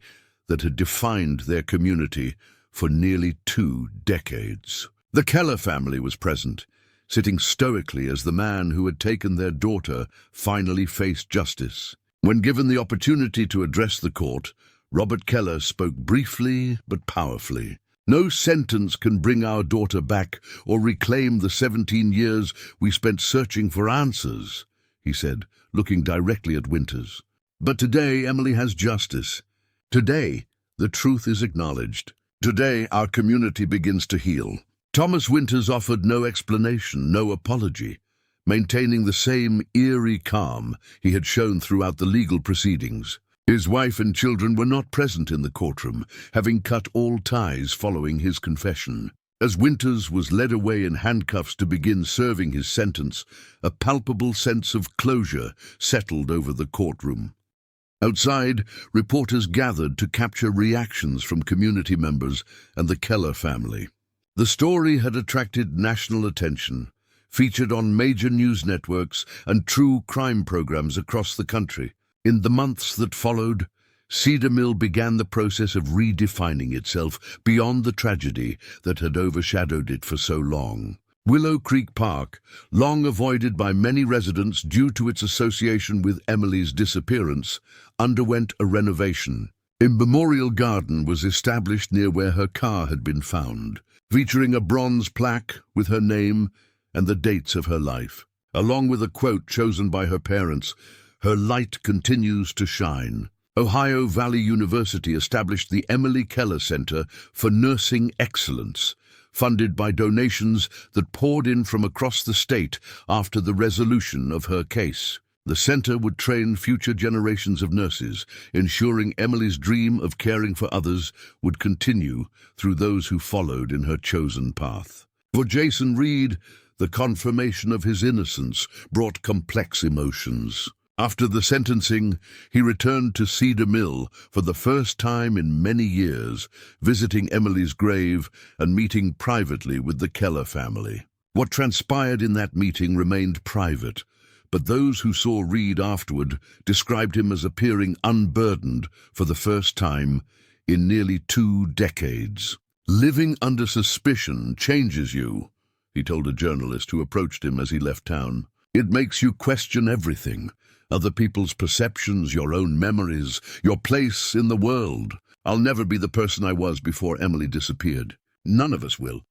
S1: that had defined their community for nearly 2 decades. The Keller family was present, sitting stoically as the man who had taken their daughter finally faced justice. When given the opportunity to address the court, Robert Keller spoke briefly but powerfully. "No sentence can bring our daughter back or reclaim the 17 years we spent searching for answers," he said, looking directly at Winters. "But today Emily has justice. Today, the truth is acknowledged. Today, our community begins to heal." Thomas Winters offered no explanation, no apology, maintaining the same eerie calm he had shown throughout the legal proceedings. His wife and children were not present in the courtroom, having cut all ties following his confession. As Winters was led away in handcuffs to begin serving his sentence, a palpable sense of closure settled over the courtroom. Outside, reporters gathered to capture reactions from community members and the Keller family. The story had attracted national attention, featured on major news networks and true crime programs across the country. In the months that followed, Cedar Mill began the process of redefining itself beyond the tragedy that had overshadowed it for so long. Willow Creek Park, long avoided by many residents due to its association with Emily's disappearance, underwent a renovation. A memorial garden was established near where her car had been found, featuring a bronze plaque with her name and the dates of her life, along with a quote chosen by her parents, "Her light continues to shine." Ohio Valley University established the Emily Keller Center for Nursing Excellence, funded by donations that poured in from across the state after the resolution of her case. The center would train future generations of nurses, ensuring Emily's dream of caring for others would continue through those who followed in her chosen path. For Jason Reed, The confirmation of his innocence brought complex emotions. After the sentencing, he returned to Cedar Mill for the first time in many years, visiting Emily's grave and meeting privately with the Keller family. What transpired in that meeting remained private, but those who saw Reed afterward described him as appearing unburdened for the first time in nearly 2 decades. "Living under suspicion changes you," he told a journalist who approached him as he left town. "It makes you question everything. Other people's perceptions, your own memories, your place in the world. I'll never be the person I was before Emily disappeared. None of us will."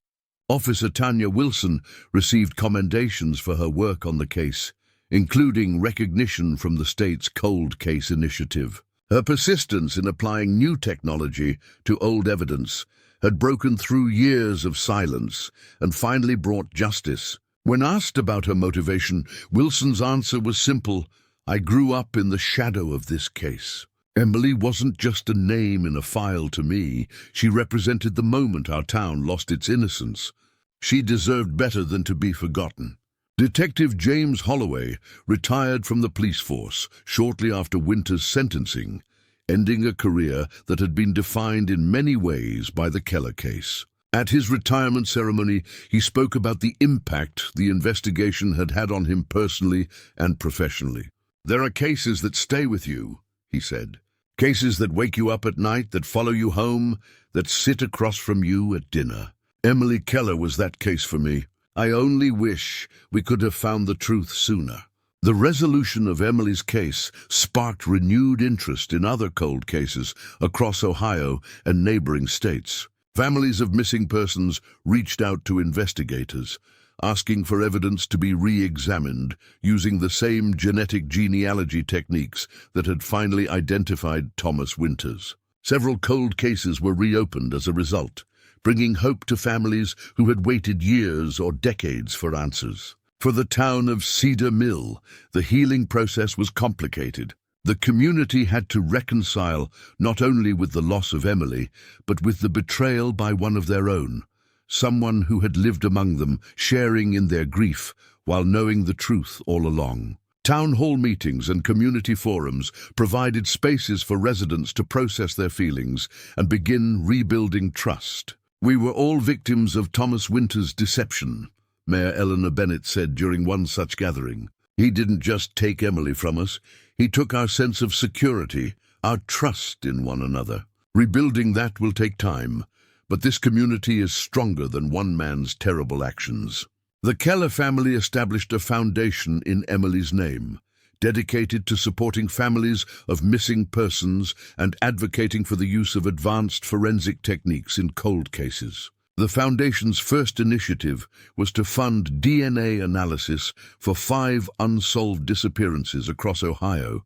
S1: Officer Tanya Wilson received commendations for her work on the case, including recognition from the state's Cold Case Initiative. Her persistence in applying new technology to old evidence had broken through years of silence and finally brought justice. When asked about her motivation, Wilson's answer was simple: "I grew up in the shadow of this case. Emily wasn't just a name in a file to me. She represented the moment our town lost its innocence. She deserved better than to be forgotten." Detective James Holloway retired from the police force shortly after Winter's sentencing, ending a career that had been defined in many ways by the Keller case. At his retirement ceremony, he spoke about the impact the investigation had had on him personally and professionally. "There are cases that stay with you," he said. "Cases that wake you up at night, that follow you home, that sit across from you at dinner. Emily Keller was that case for me. I only wish we could have found the truth sooner." The resolution of Emily's case sparked renewed interest in other cold cases across Ohio and neighboring states. Families of missing persons reached out to investigators, asking for evidence to be re-examined using the same genetic genealogy techniques that had finally identified Thomas Winters. Several cold cases were reopened as a result, bringing hope to families who had waited years or decades for answers. For the town of Cedar Mill, the healing process was complicated. The community had to reconcile not only with the loss of Emily, but with the betrayal by one of their own, someone who had lived among them, sharing in their grief while knowing the truth all along. Town hall meetings and community forums provided spaces for residents to process their feelings and begin rebuilding trust. "We were all victims of Thomas Winters' deception," Mayor Eleanor Bennett said during one such gathering. "He didn't just take Emily from us, he took our sense of security, our trust in one another. Rebuilding that will take time, but this community is stronger than one man's terrible actions." The Keller family established a foundation in Emily's name, dedicated to supporting families of missing persons and advocating for the use of advanced forensic techniques in cold cases. The Foundation's first initiative was to fund DNA analysis for 5 unsolved disappearances across Ohio,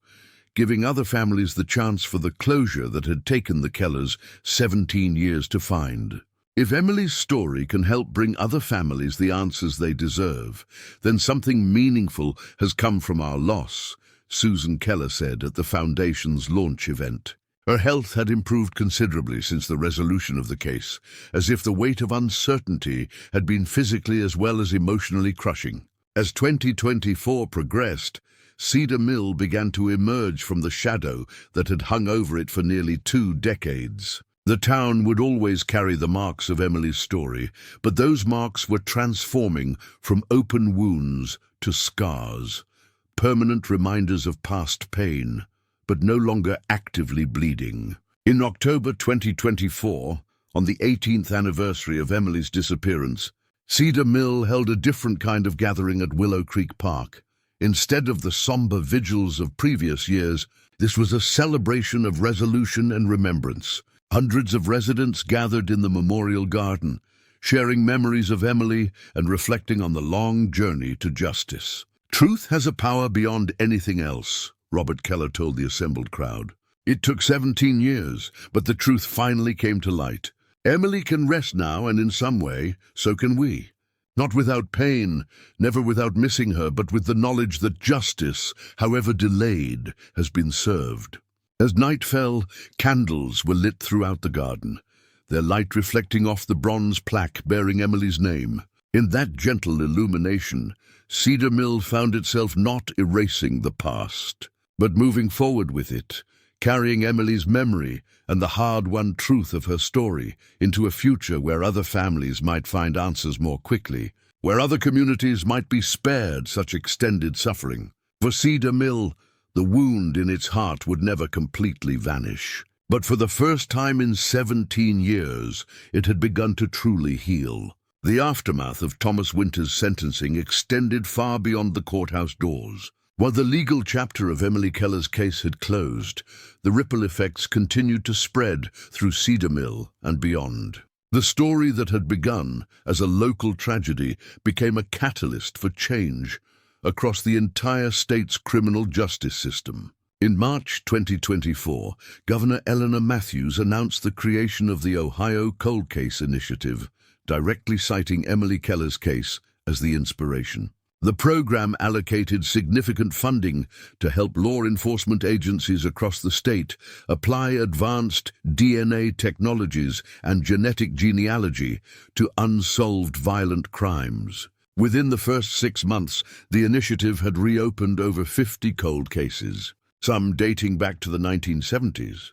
S1: giving other families the chance for the closure that had taken the Kellers 17 years to find. If Emily's story can help bring other families the answers they deserve, then something meaningful has come from our loss, Susan Keller said at the Foundation's launch event. Her health had improved considerably since the resolution of the case, as if the weight of uncertainty had been physically as well as emotionally crushing. As 2024 progressed, Cedar Mill began to emerge from the shadow that had hung over it for nearly 2 decades. The town would always carry the marks of Emily's story, but those marks were transforming from open wounds to scars, permanent reminders of past pain, but no longer actively bleeding. In October 2024, on the 18th anniversary of Emily's disappearance, Cedar Mill held a different kind of gathering at Willow Creek Park. Instead of the somber vigils of previous years, this was a celebration of resolution and remembrance. Hundreds of residents gathered in the memorial garden, sharing memories of Emily and reflecting on the long journey to justice. "Truth has a power beyond anything else," Robert Keller told the assembled crowd. "It took 17 years, but the truth finally came to light. Emily can rest now, and in some way, so can we. Not without pain, never without missing her, but with the knowledge that justice, however delayed, has been served." As night fell, candles were lit throughout the garden, their light reflecting off the bronze plaque bearing Emily's name. In that gentle illumination, Cedar Mill found itself not erasing the past, but moving forward with it, carrying Emily's memory and the hard-won truth of her story into a future where other families might find answers more quickly, where other communities might be spared such extended suffering. For Cedar Mill, the wound in its heart would never completely vanish. But for the first time in 17 years, it had begun to truly heal. The aftermath of Thomas Winter's sentencing extended far beyond the courthouse doors. While the legal chapter of Emily Keller's case had closed, the ripple effects continued to spread through Cedar Mill and beyond. The story that had begun as a local tragedy became a catalyst for change across the entire state's criminal justice system. In March 2024, Governor Eleanor Matthews announced the creation of the Ohio Cold Case Initiative, directly citing Emily Keller's case as the inspiration. The program allocated significant funding to help law enforcement agencies across the state apply advanced DNA technologies and genetic genealogy to unsolved violent crimes. Within the first 6 months, the initiative had reopened over 50 cold cases, some dating back to the 1970s.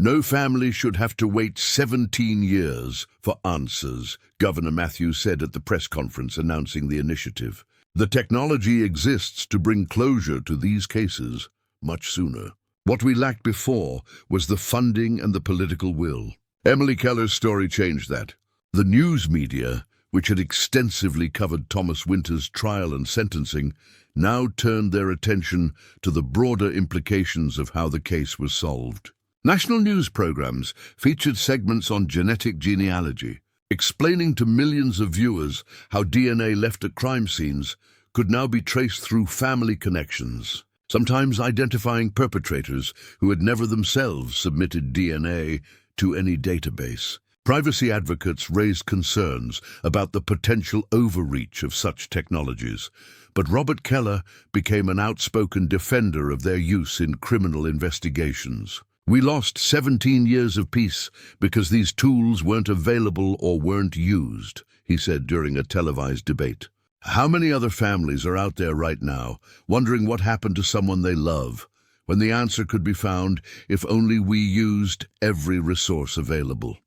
S1: No family should have to wait 17 years for answers, Governor Matthews said at the press conference announcing the initiative. The technology exists to bring closure to these cases much sooner. What we lacked before was the funding and the political will. Emily Keller's story changed that. The news media, which had extensively covered Thomas Winter's trial and sentencing, now turned their attention to the broader implications of how the case was solved. National news programs featured segments on genetic genealogy, explaining to millions of viewers how DNA left at crime scenes could now be traced through family connections, sometimes identifying perpetrators who had never themselves submitted DNA to any database. Privacy advocates raised concerns about the potential overreach of such technologies, but Robert Keller became an outspoken defender of their use in criminal investigations. We lost 17 years of peace because these tools weren't available or weren't used, he said during a televised debate. How many other families are out there right now wondering what happened to someone they love, when the answer could be found if only we used every resource available?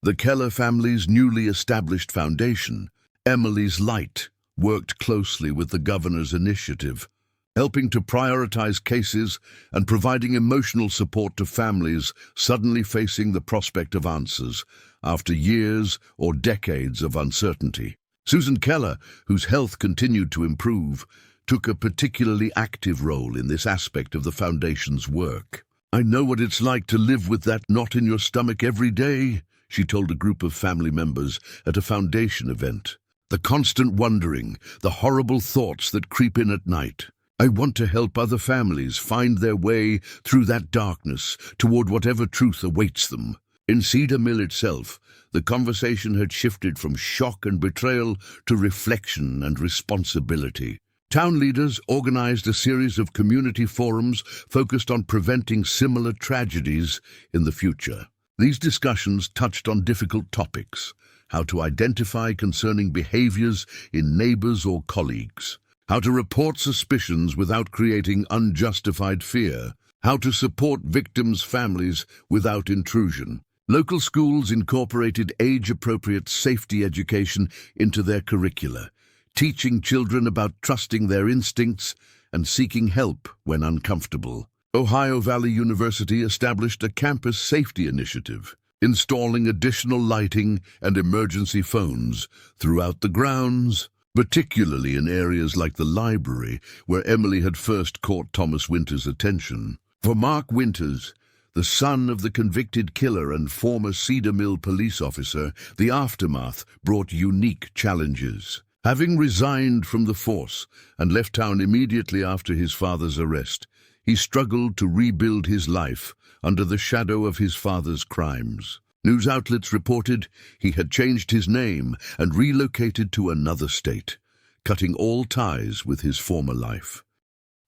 S1: The Keller family's newly established foundation, Emily's Light, worked closely with the governor's initiative, helping to prioritize cases and providing emotional support to families suddenly facing the prospect of answers after years or decades of uncertainty. Susan Keller, whose health continued to improve, took a particularly active role in this aspect of the foundation's work. "I know what it's like to live with that knot in your stomach every day," she told a group of family members at a foundation event. "The constant wondering, the horrible thoughts that creep in at night. I want to help other families find their way through that darkness toward whatever truth awaits them." In Cedar Mill itself, the conversation had shifted from shock and betrayal to reflection and responsibility. Town leaders organized a series of community forums focused on preventing similar tragedies in the future. These discussions touched on difficult topics: how to identify concerning behaviors in neighbors or colleagues, how to report suspicions without creating unjustified fear, how to support victims' families without intrusion. Local schools incorporated age-appropriate safety education into their curricula, teaching children about trusting their instincts and seeking help when uncomfortable. Ohio Valley University established a campus safety initiative, installing additional lighting and emergency phones throughout the grounds, particularly in areas like the library, where Emily had first caught Thomas Winter's attention. For Mark Winters, the son of the convicted killer and former Cedar Mill police officer, the aftermath brought unique challenges. Having resigned from the force and left town immediately after his father's arrest, he struggled to rebuild his life under the shadow of his father's crimes. News outlets reported he had changed his name and relocated to another state, cutting all ties with his former life.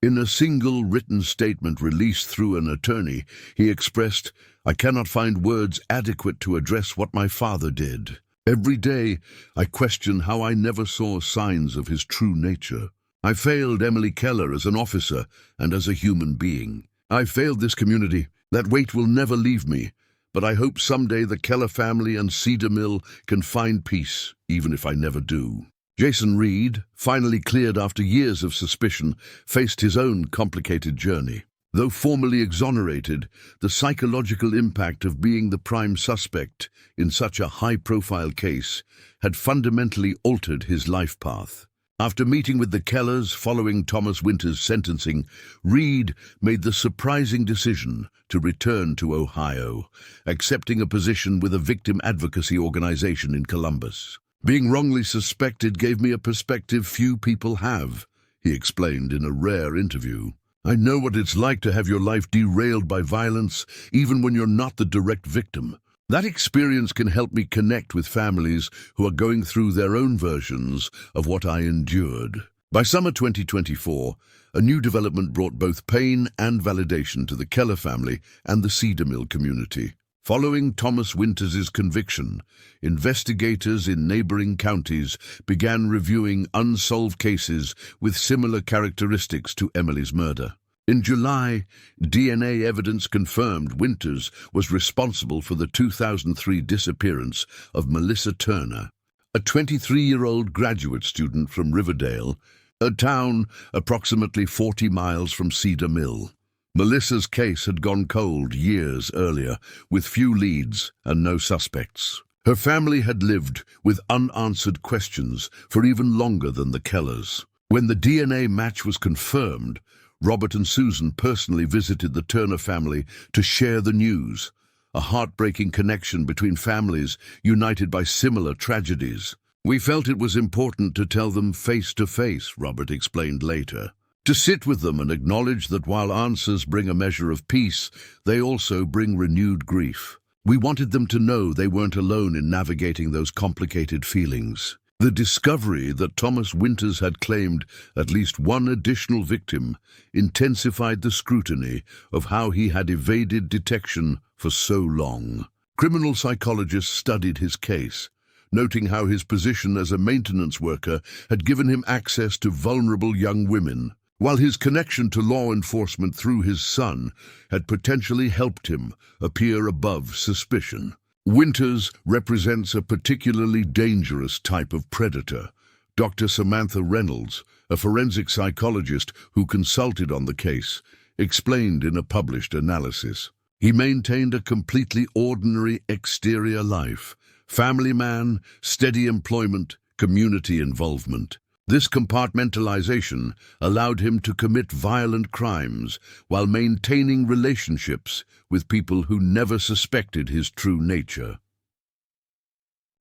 S1: In a single written statement released through an attorney, he expressed, "I cannot find words adequate to address what my father did. Every day, I question how I never saw signs of his true nature. I failed Emily Keller as an officer and as a human being. I failed this community. That weight will never leave me, but I hope someday the Keller family and Cedar Mill can find peace, even if I never do. Jason Reed, finally cleared after years of suspicion, faced his own complicated journey. Though formally exonerated, the psychological impact of being the prime suspect in such a high-profile case had fundamentally altered his life path. After meeting with the Kellers following Thomas Winter's sentencing, Reed made the surprising decision to return to Ohio, accepting a position with a victim advocacy organization in Columbus. "Being wrongly suspected gave me a perspective few people have," he explained in a rare interview. "I know what it's like to have your life derailed by violence, even when you're not the direct victim. That experience can help me connect with families who are going through their own versions of what I endured." By summer 2024, a new development brought both pain and validation to the Keller family and the Cedar Mill community. Following Thomas Winters' conviction, investigators in neighboring counties began reviewing unsolved cases with similar characteristics to Emily's murder. In July, DNA evidence confirmed Winters was responsible for the 2003 disappearance of Melissa Turner, a 23-year-old graduate student from Riverdale, a town approximately 40 miles from Cedar Mill. Melissa's case had gone cold years earlier, with few leads and no suspects. Her family had lived with unanswered questions for even longer than the Kellers. When the DNA match was confirmed, Robert and Susan personally visited the Turner family to share the news, a heartbreaking connection between families united by similar tragedies. "We felt it was important to tell them face to face," Robert explained later. "To sit with them and acknowledge that while answers bring a measure of peace, they also bring renewed grief. We wanted them to know they weren't alone in navigating those complicated feelings." The discovery that Thomas Winters had claimed at least one additional victim intensified the scrutiny of how he had evaded detection for so long. Criminal psychologists studied his case, noting how his position as a maintenance worker had given him access to vulnerable young women, while his connection to law enforcement through his son had potentially helped him appear above suspicion. Winters represents a particularly dangerous type of predator. Dr. Samantha Reynolds, a forensic psychologist who consulted on the case, explained in a published analysis. He maintained a completely ordinary exterior life: family man, steady employment, community involvement. This compartmentalization allowed him to commit violent crimes while maintaining relationships with people who never suspected his true nature.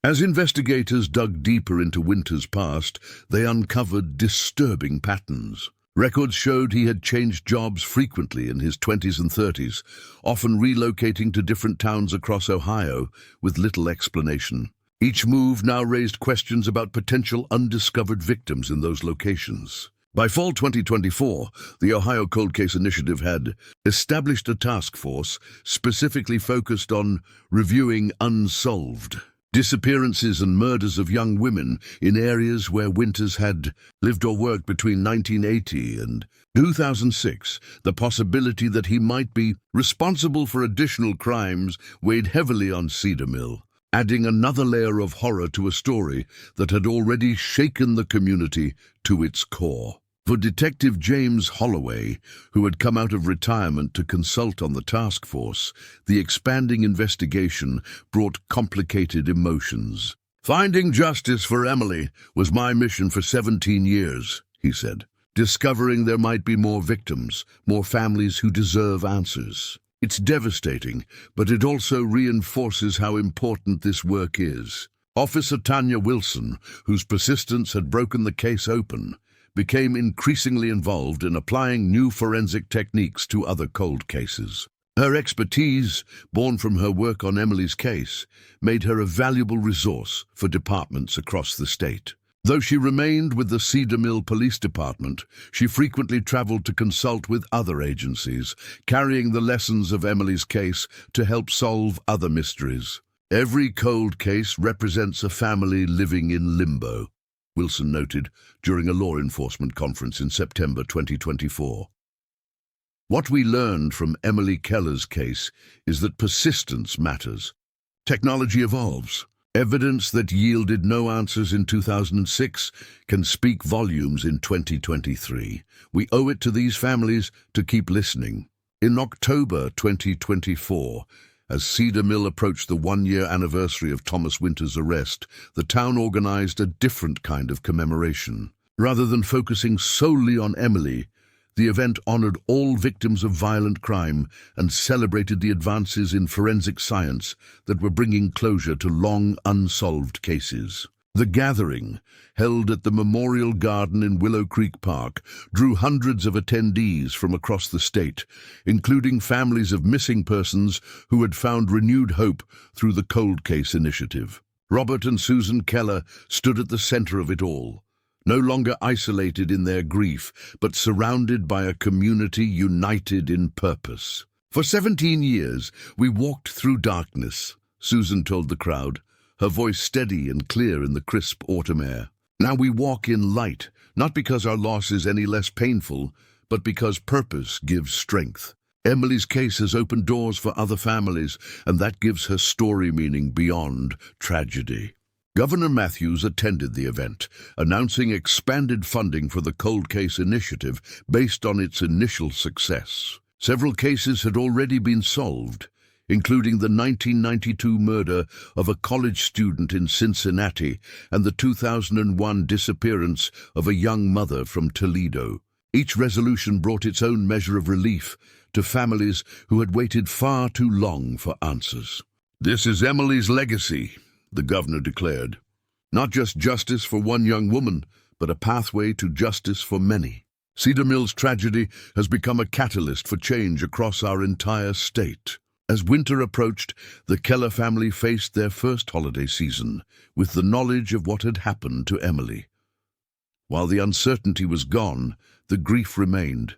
S1: As investigators dug deeper into Winters' past, they uncovered disturbing patterns. Records showed he had changed jobs frequently in his 20s and 30s, often relocating to different towns across Ohio with little explanation. Each move now raised questions about potential undiscovered victims in those locations. By fall 2024, the Ohio Cold Case Initiative had established a task force specifically focused on reviewing unsolved disappearances and murders of young women in areas where Winters had lived or worked between 1980 and 2006. The possibility that he might be responsible for additional crimes weighed heavily on Cedar Mill, adding another layer of horror to a story that had already shaken the community to its core. For Detective James Holloway, who had come out of retirement to consult on the task force, the expanding investigation brought complicated emotions. "Finding justice for Emily was my mission for 17 years, he said. "Discovering there might be more victims, more families who deserve answers. It's devastating, but it also reinforces how important this work is." Officer Tanya Wilson, whose persistence had broken the case open, became increasingly involved in applying new forensic techniques to other cold cases. Her expertise, born from her work on Emily's case, made her a valuable resource for departments across the state. Though she remained with the Cedar Mill Police Department, she frequently traveled to consult with other agencies, carrying the lessons of Emily's case to help solve other mysteries. Every cold case represents a family living in limbo, Wilson noted during a law enforcement conference in September 2024. What we learned from Emily Keller's case is that persistence matters. Technology evolves. Evidence that yielded no answers in 2006 can speak volumes in 2023. We owe it to these families to keep listening. In October 2024, as Cedar Mill approached the one-year anniversary of Thomas Winter's arrest, the town organized a different kind of commemoration. Rather than focusing solely on Emily, the event honored all victims of violent crime and celebrated the advances in forensic science that were bringing closure to long unsolved cases. The gathering, held at the Memorial Garden in Willow Creek Park, drew hundreds of attendees from across the state, including families of missing persons who had found renewed hope through the Cold Case Initiative. Robert and Susan Keller stood at the center of it all, no longer isolated in their grief, but surrounded by a community united in purpose. For 17 years, we walked through darkness, Susan told the crowd, her voice steady and clear in the crisp autumn air. Now we walk in light, not because our loss is any less painful, but because purpose gives strength. Emily's case has opened doors for other families, and that gives her story meaning beyond tragedy. Governor Matthews attended the event, announcing expanded funding for the Cold Case Initiative based on its initial success. Several cases had already been solved, including the 1992 murder of a college student in Cincinnati and the 2001 disappearance of a young mother from Toledo. Each resolution brought its own measure of relief to families who had waited far too long for answers. "This is Emily's legacy," the governor declared. "Not just justice for one young woman, but a pathway to justice for many." Cedar Mill's tragedy has become a catalyst for change across our entire state. As winter approached, the Keller family faced their first holiday season with the knowledge of what had happened to Emily. While the uncertainty was gone, the grief remained,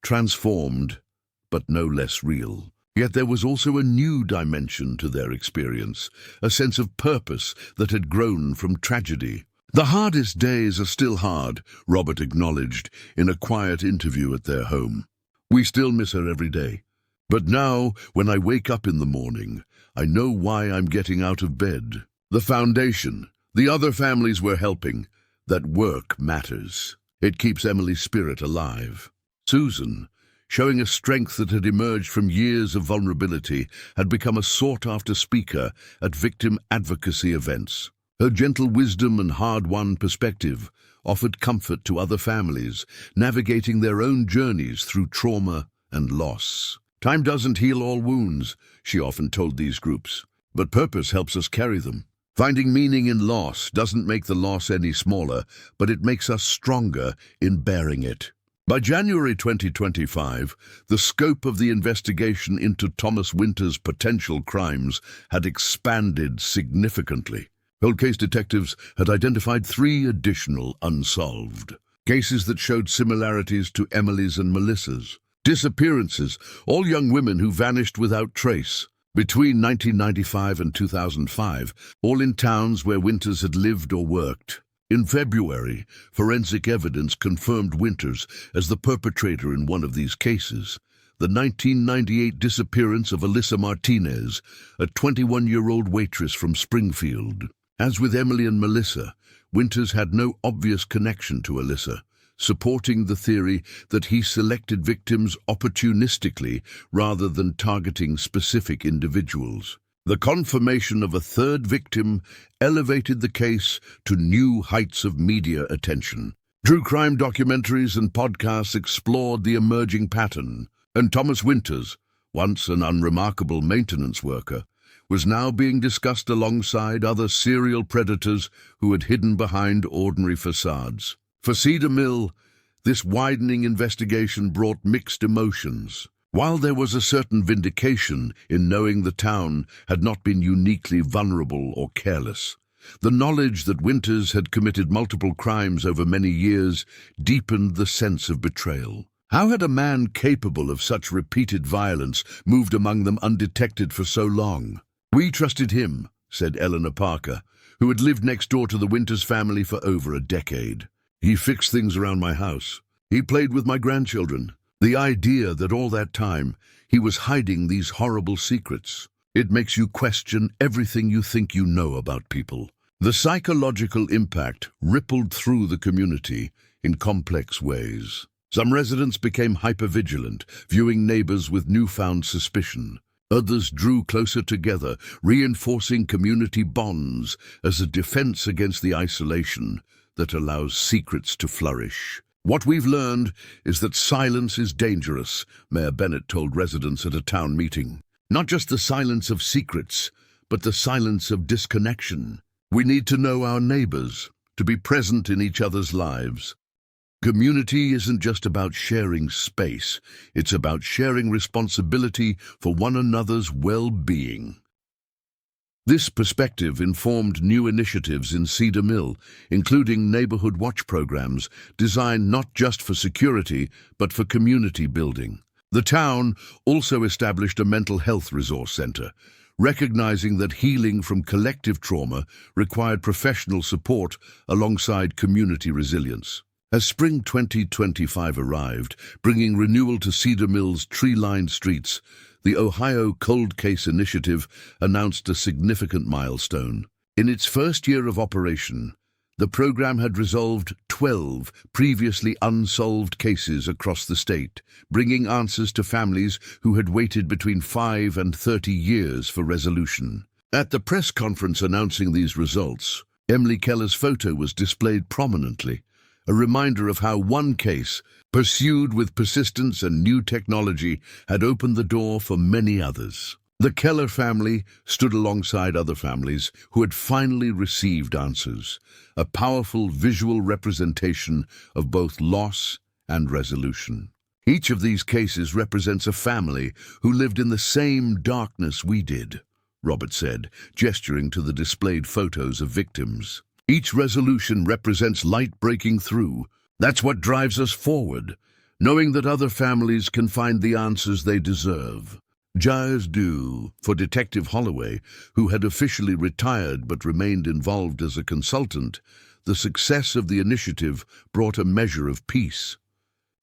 S1: transformed, but no less real. Yet there was also a new dimension to their experience, a sense of purpose that had grown from tragedy. "The hardest days are still hard," Robert acknowledged in a quiet interview at their home. "We still miss her every day. But now, when I wake up in the morning, I know why I'm getting out of bed. The foundation, the other families we're helping, that work matters. It keeps Emily's spirit alive." Susan, showing a strength that had emerged from years of vulnerability, had become a sought-after speaker at victim advocacy events. Her gentle wisdom and hard-won perspective offered comfort to other families, navigating their own journeys through trauma and loss. "Time doesn't heal all wounds," she often told these groups, "but purpose helps us carry them. Finding meaning in loss doesn't make the loss any smaller, but it makes us stronger in bearing it." By January 2025, the scope of the investigation into Thomas Winter's potential crimes had expanded significantly. Cold case detectives had identified 3 additional unsolved cases that showed similarities to Emily's and Melissa's. Disappearances, all young women who vanished without trace. Between 1995 and 2005, all in towns where Winters had lived or worked. In February, forensic evidence confirmed Winters as the perpetrator in one of these cases. The 1998 disappearance of Alyssa Martinez, a 21-year-old waitress from Springfield. As with Emily and Melissa, Winters had no obvious connection to Alyssa, supporting the theory that he selected victims opportunistically rather than targeting specific individuals. The confirmation of a third victim elevated the case to new heights of media attention. True crime documentaries and podcasts explored the emerging pattern, and Thomas Winters, once an unremarkable maintenance worker, was now being discussed alongside other serial predators who had hidden behind ordinary facades. For Cedar Mill, this widening investigation brought mixed emotions. While there was a certain vindication in knowing the town had not been uniquely vulnerable or careless, the knowledge that Winters had committed multiple crimes over many years deepened the sense of betrayal. How had a man capable of such repeated violence moved among them undetected for so long? "We trusted him," said Eleanor Parker, who had lived next door to the Winters family for over a decade. "He fixed things around my house. He played with my grandchildren. The idea that all that time he was hiding these horrible secrets. It makes you question everything you think you know about people." The psychological impact rippled through the community in complex ways. Some residents became hypervigilant, viewing neighbors with newfound suspicion. Others drew closer together, reinforcing community bonds as a defense against the isolation that allows secrets to flourish. "What we've learned is that silence is dangerous," Mayor Bennett told residents at a town meeting. "Not just the silence of secrets, but the silence of disconnection. We need to know our neighbors, to be present in each other's lives." Community isn't just about sharing space, it's about sharing responsibility for one another's well-being. This perspective informed new initiatives in Cedar Mill, including neighborhood watch programs designed not just for security, but for community building. The town also established a mental health resource center, recognizing that healing from collective trauma required professional support alongside community resilience. As spring 2025 arrived, bringing renewal to Cedar Mill's tree-lined streets, the Ohio Cold Case Initiative announced a significant milestone. In its first year of operation, the program had resolved 12 previously unsolved cases across the state, bringing answers to families who had waited between 5 and 30 years for resolution. At the press conference announcing these results, Emily Keller's photo was displayed prominently, a reminder of how one case, pursued with persistence and new technology, had opened the door for many others. The Keller family stood alongside other families who had finally received answers, a powerful visual representation of both loss and resolution. Each of these cases represents a family who lived in the same darkness we did, Robert said, gesturing to the displayed photos of victims. Each resolution represents light breaking through. That's what drives us forward, knowing that other families can find the answers they deserve. Jairs due for Detective Holloway, who had officially retired but remained involved as a consultant, the success of the initiative brought a measure of peace.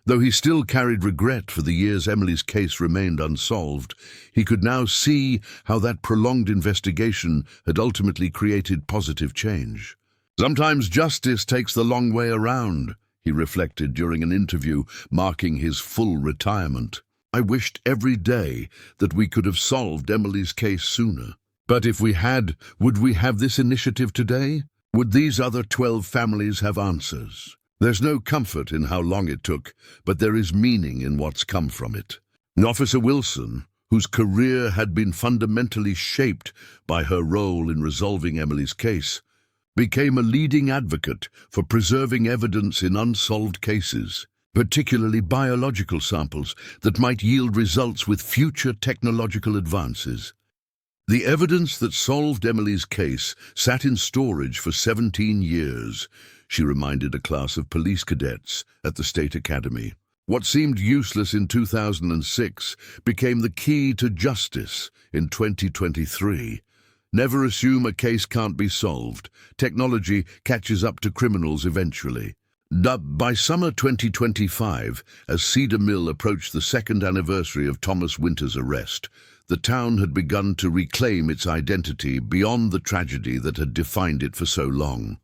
S1: Though he still carried regret for the years Emily's case remained unsolved, he could now see how that prolonged investigation had ultimately created positive change. "Sometimes justice takes the long way around," he reflected during an interview marking his full retirement. "I wished every day that we could have solved Emily's case sooner. But if we had, would we have this initiative today? Would these other 12 families have answers? There's no comfort in how long it took, but there is meaning in what's come from it." Officer Wilson, whose career had been fundamentally shaped by her role in resolving Emily's case, became a leading advocate for preserving evidence in unsolved cases, particularly biological samples that might yield results with future technological advances. "The evidence that solved Emily's case sat in storage for 17 years, she reminded a class of police cadets at the State Academy. What seemed useless in 2006 became the key to justice in 2023. Never assume a case can't be solved. Technology catches up to criminals eventually. By summer 2025, as Cedar Mill approached the second anniversary of Thomas Winter's arrest, the town had begun to reclaim its identity beyond the tragedy that had defined it for so long.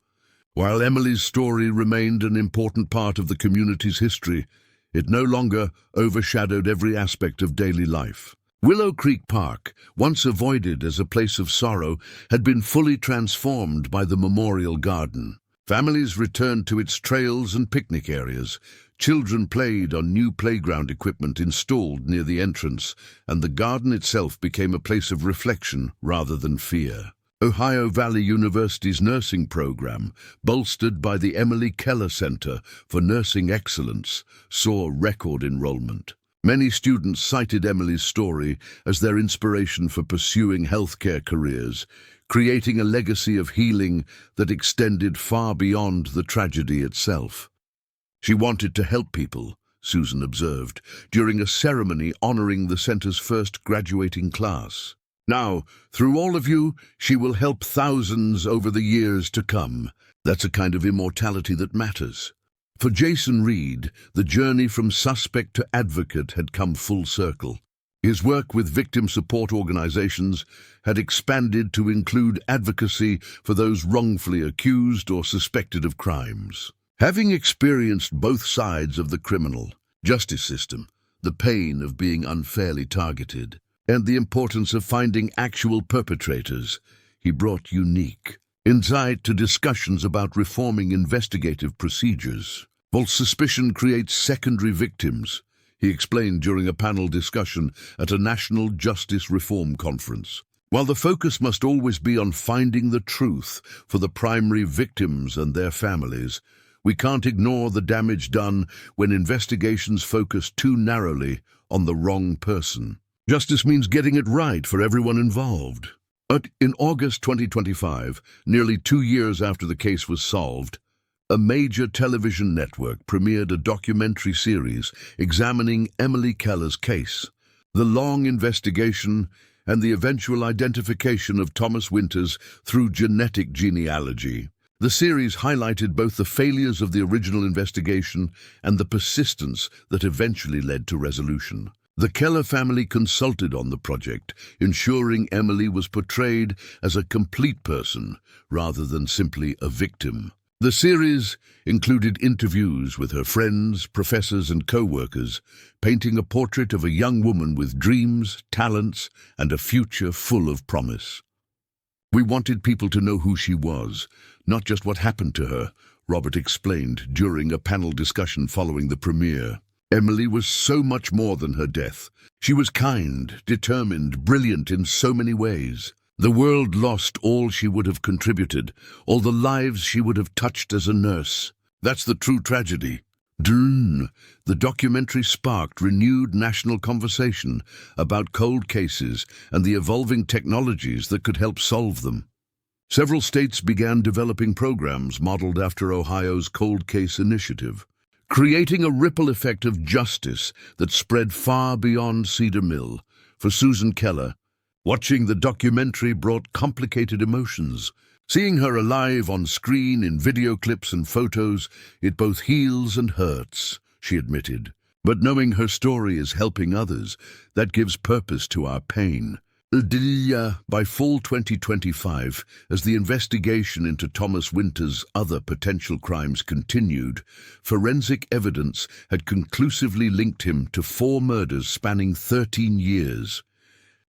S1: While Emily's story remained an important part of the community's history, it no longer overshadowed every aspect of daily life. Willow Creek Park, once avoided as a place of sorrow, had been fully transformed by the memorial garden. Families returned to its trails and picnic areas. Children played on new playground equipment installed near the entrance, and the garden itself became a place of reflection rather than fear. Ohio Valley University's nursing program, bolstered by the Emily Keller Center for Nursing Excellence, saw record enrollment. Many students cited Emily's story as their inspiration for pursuing healthcare careers, creating a legacy of healing that extended far beyond the tragedy itself. "She wanted to help people," Susan observed, during a ceremony honoring the center's first graduating class. Now, through all of you, she will help thousands over the years to come. That's a kind of immortality that matters. For Jason Reed, the journey from suspect to advocate had come full circle. His work with victim support organizations had expanded to include advocacy for those wrongfully accused or suspected of crimes. Having experienced both sides of the criminal justice system, the pain of being unfairly targeted, and the importance of finding actual perpetrators, he brought unique insight to discussions about reforming investigative procedures. False suspicion creates secondary victims, he explained during a panel discussion at a national justice reform conference. While the focus must always be on finding the truth for the primary victims and their families, we can't ignore the damage done when investigations focus too narrowly on the wrong person. Justice means getting it right for everyone involved. But in August 2025, nearly 2 years after the case was solved, a major television network premiered a documentary series examining Emily Keller's case, the long investigation and the eventual identification of Thomas Winters through genetic genealogy. The series highlighted both the failures of the original investigation and the persistence that eventually led to resolution. The Keller family consulted on the project, ensuring Emily was portrayed as a complete person rather than simply a victim. The series included interviews with her friends, professors, and co-workers, painting a portrait of a young woman with dreams, talents, and a future full of promise. We wanted people to know who she was, not just what happened to her, Robert explained during a panel discussion following the premiere. Emily was so much more than her death. She was kind, determined, brilliant in so many ways. The world lost all she would have contributed, all the lives she would have touched as a nurse. That's the true tragedy. The documentary sparked renewed national conversation about cold cases and the evolving technologies that could help solve them. Several states began developing programs modeled after Ohio's cold case initiative, creating a ripple effect of justice that spread far beyond Cedar Mill. For Susan Keller, watching the documentary brought complicated emotions. Seeing her alive on screen in video clips and photos, it both heals and hurts, she admitted. But knowing her story is helping others, that gives purpose to our pain. By fall 2025, as the investigation into Thomas Winters' other potential crimes continued, forensic evidence had conclusively linked him to 4 murders spanning 13 years.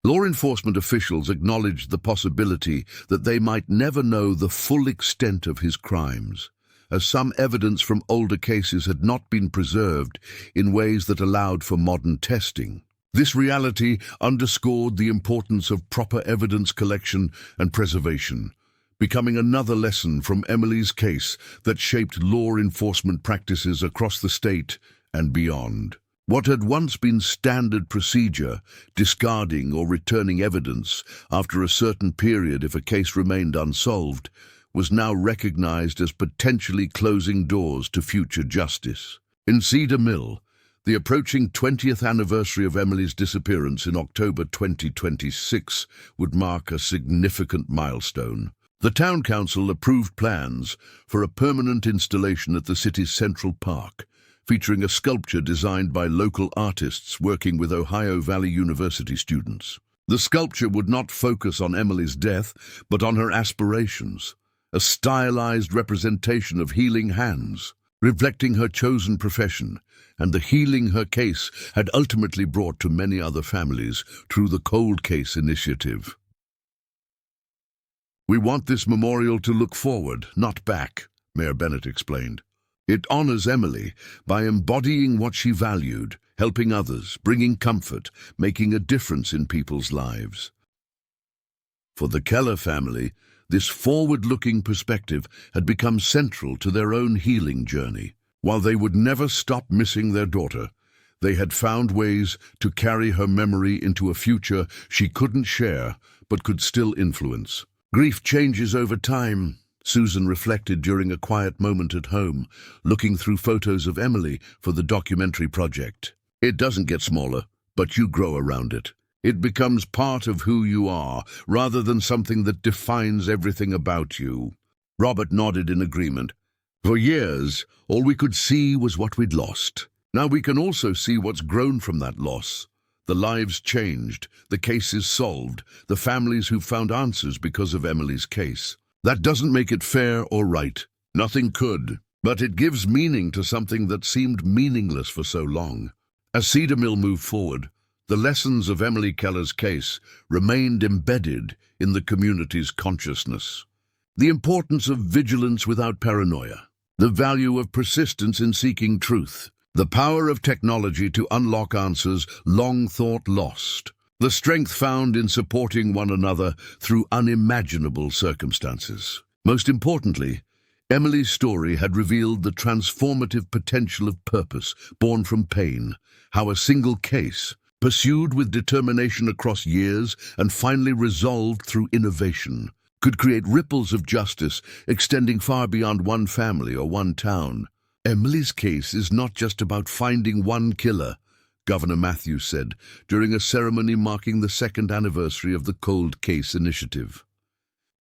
S1: Law enforcement officials acknowledged the possibility that they might never know the full extent of his crimes, as some evidence from older cases had not been preserved in ways that allowed for modern testing. This reality underscored the importance of proper evidence collection and preservation, becoming another lesson from Emily's case that shaped law enforcement practices across the state and beyond. What had once been standard procedure, discarding or returning evidence after a certain period if a case remained unsolved, was now recognized as potentially closing doors to future justice. In Cedar Mill, the approaching 20th anniversary of Emily's disappearance in October 2026 would mark a significant milestone. The town council approved plans for a permanent installation at the city's Central Park, featuring a sculpture designed by local artists working with Ohio Valley University students. The sculpture would not focus on Emily's death, but on her aspirations, a stylized representation of healing hands, reflecting her chosen profession and the healing her case had ultimately brought to many other families through the Cold Case Initiative. "We want this memorial to look forward, not back," Mayor Bennett explained. "It honors Emily by embodying what she valued, helping others, bringing comfort, making a difference in people's lives." For the Keller family, this forward-looking perspective had become central to their own healing journey. While they would never stop missing their daughter, they had found ways to carry her memory into a future she couldn't share but could still influence. "Grief changes over time," Susan reflected during a quiet moment at home, looking through photos of Emily for the documentary project. "It doesn't get smaller, but you grow around it. It becomes part of who you are, rather than something that defines everything about you. Robert nodded in agreement. For years, all we could see was what we'd lost. Now we can also see what's grown from that loss. The lives changed, the cases solved, the families who found answers because of Emily's case. That doesn't make it fair or right. Nothing could. But it gives meaning to something that seemed meaningless for so long. As Cedar Mill moved forward, the lessons of Emily Keller's case remained embedded in the community's consciousness. The importance of vigilance without paranoia, the value of persistence in seeking truth, the power of technology to unlock answers long thought lost, the strength found in supporting one another through unimaginable circumstances. Most importantly, Emily's story had revealed the transformative potential of purpose born from pain, how a single case, pursued with determination across years and finally resolved through innovation, could create ripples of justice extending far beyond one family or one town. Emily's case is not just about finding one killer, Governor Matthews said during a ceremony marking the second anniversary of the Cold Case Initiative.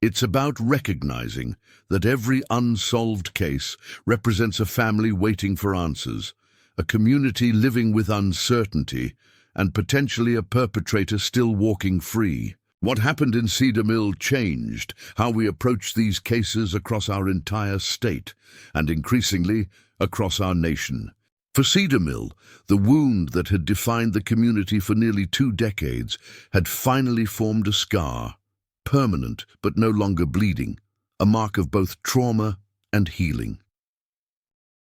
S1: It's about recognizing that every unsolved case represents a family waiting for answers, a community living with uncertainty, and potentially a perpetrator still walking free. What happened in Cedar Mill changed how we approach these cases across our entire state, and increasingly across our nation. For Cedar Mill, the wound that had defined the community for nearly 2 decades had finally formed a scar, permanent but no longer bleeding, a mark of both trauma and healing.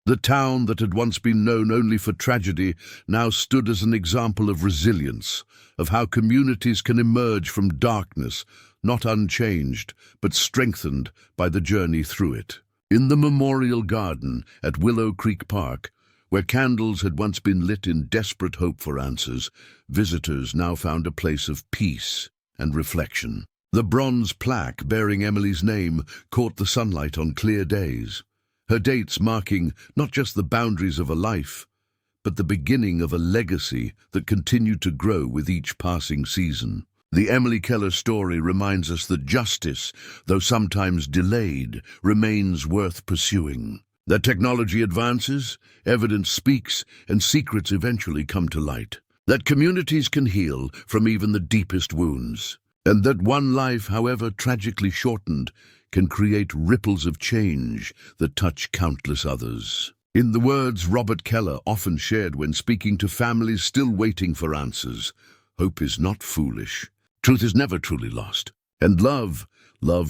S1: The town that had once been known only for tragedy now stood as an example of resilience, of how communities can emerge from darkness, not unchanged, but strengthened by the journey through it. In the memorial garden at Willow Creek Park, where candles had once been lit in desperate hope for answers, visitors now found a place of peace and reflection. The bronze plaque bearing Emily's name caught the sunlight on clear days, her dates marking not just the boundaries of a life, but the beginning of a legacy that continued to grow with each passing season. The Emily Keller story reminds us that justice, though sometimes delayed, remains worth pursuing. That technology advances, evidence speaks, and secrets eventually come to light. That communities can heal from even the deepest wounds. And that one life, however tragically shortened, can create ripples of change that touch countless others. In the words Robert Keller often shared when speaking to families still waiting for answers, hope is not foolish. Truth is never truly lost. And love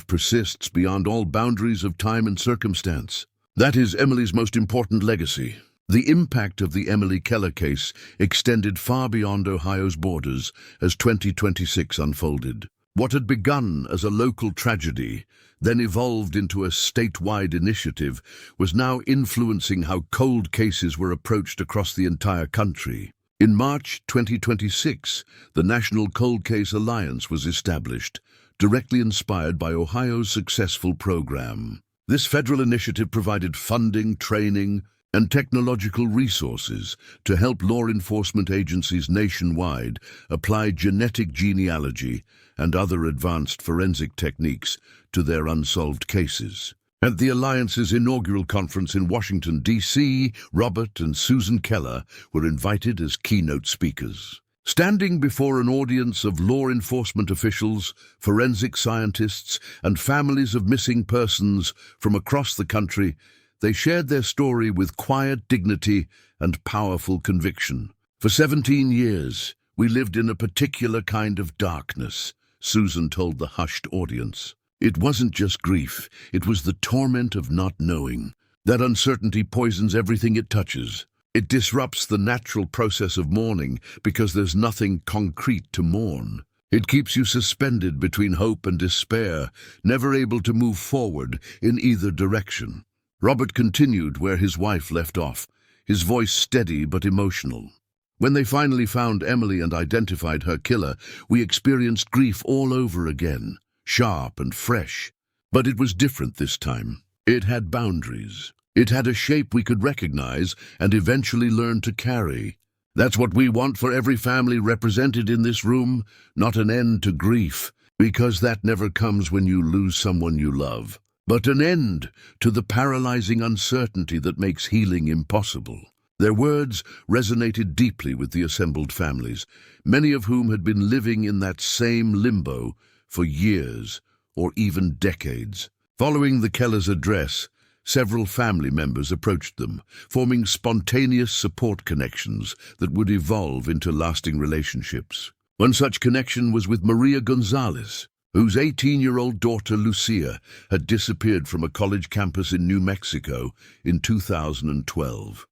S1: persists beyond all boundaries of time and circumstance. That is Emily's most important legacy. The impact of the Emily Keller case extended far beyond Ohio's borders as 2026 unfolded. What had begun as a local tragedy, then evolved into a statewide initiative, was now influencing how cold cases were approached across the entire country. In March 2026, the National Cold Case Alliance was established, directly inspired by Ohio's successful program. This federal initiative provided funding, training, and technological resources to help law enforcement agencies nationwide apply genetic genealogy and other advanced forensic techniques to their unsolved cases. At the Alliance's inaugural conference in Washington, D.C., Robert and Susan Keller were invited as keynote speakers. Standing before an audience of law enforcement officials, forensic scientists, and families of missing persons from across the country, they shared their story with quiet dignity and powerful conviction. For 17 years, we lived in a particular kind of darkness, Susan told the hushed audience. It wasn't just grief, it was the torment of not knowing. That uncertainty poisons everything it touches. It disrupts the natural process of mourning because there's nothing concrete to mourn. It keeps you suspended between hope and despair, never able to move forward in either direction. Robert continued where his wife left off, his voice steady but emotional. When they finally found Emily and identified her killer, we experienced grief all over again, sharp and fresh. But it was different this time. It had boundaries. It had a shape we could recognize and eventually learn to carry. That's what we want for every family represented in this room, not an end to grief, because that never comes when you lose someone you love, but an end to the paralyzing uncertainty that makes healing impossible. Their words resonated deeply with the assembled families, many of whom had been living in that same limbo for years or even decades. Following the Keller's address, several family members approached them, forming spontaneous support connections that would evolve into lasting relationships. One such connection was with Maria Gonzalez, whose 18-year-old daughter Lucia had disappeared from a college campus in New Mexico in 2012.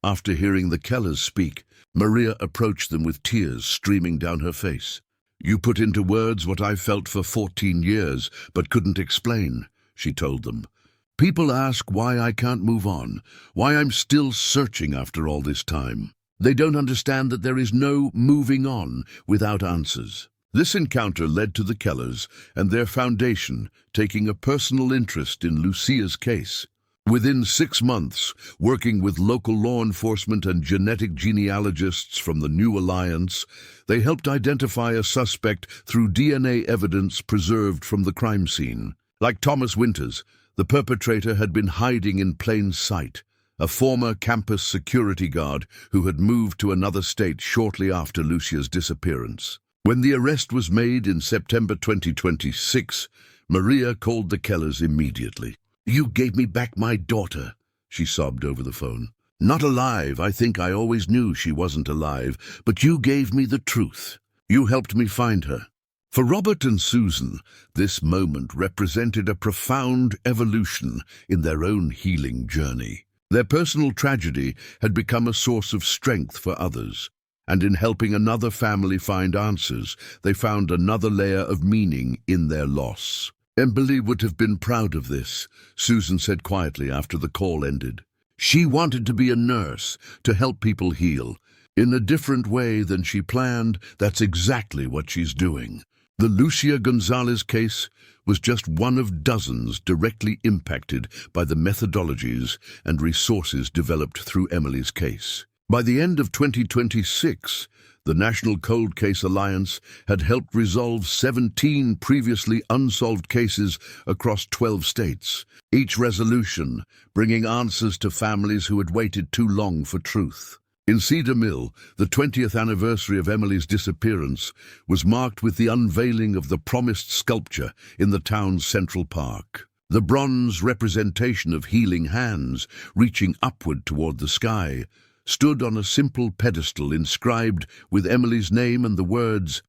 S1: After hearing the Kellers speak, Maria approached them with tears streaming down her face. "You put into words what I've felt for 14 years, but couldn't explain," she told them. "People ask why I can't move on, why I'm still searching after all this time. They don't understand that there is no moving on without answers." This encounter led to the Kellers and their foundation taking a personal interest in Lucia's case. Within 6 months, working with local law enforcement and genetic genealogists from the New Alliance, they helped identify a suspect through DNA evidence preserved from the crime scene. Like Thomas Winters, the perpetrator had been hiding in plain sight, a former campus security guard who had moved to another state shortly after Lucia's disappearance. When the arrest was made in September 2026, Maria called the Kellers immediately. "You gave me back my daughter," she sobbed over the phone. "Not alive. I think I always knew she wasn't alive, but you gave me the truth. You helped me find her." For Robert and Susan, this moment represented a profound evolution in their own healing journey. Their personal tragedy had become a source of strength for others, and in helping another family find answers, they found another layer of meaning in their loss. "Emily would have been proud of this," Susan said quietly after the call ended. "She wanted to be a nurse, to help people heal. In a different way than she planned, that's exactly what she's doing." The Lucia Gonzalez case was just one of dozens directly impacted by the methodologies and resources developed through Emily's case. By the end of 2026, the National Cold Case Alliance had helped resolve 17 previously unsolved cases across 12 states, each resolution bringing answers to families who had waited too long for truth. In Cedar Mill, the 20th anniversary of Emily's disappearance was marked with the unveiling of the promised sculpture in the town's central park. The bronze representation of healing hands reaching upward toward the sky stood on a simple pedestal inscribed with Emily's name and the words,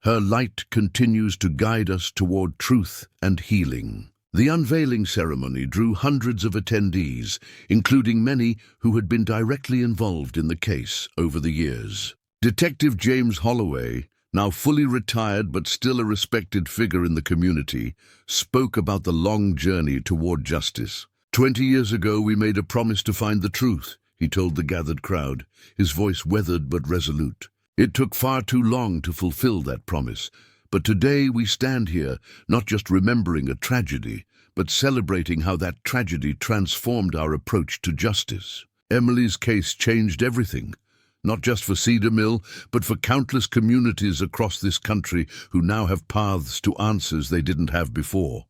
S1: "Her light continues to guide us toward truth and healing." The unveiling ceremony drew hundreds of attendees, including many who had been directly involved in the case over the years. Detective James Holloway, now fully retired but still a respected figure in the community, spoke about the long journey toward justice. 20 years ago, we made a promise to find the truth, he told the gathered crowd, his voice weathered but resolute. It took far too long to fulfill that promise, but today we stand here not just remembering a tragedy, but celebrating how that tragedy transformed our approach to justice. Emily's case changed everything, not just for Cedar Mill, but for countless communities across this country who now have paths to answers they didn't have before.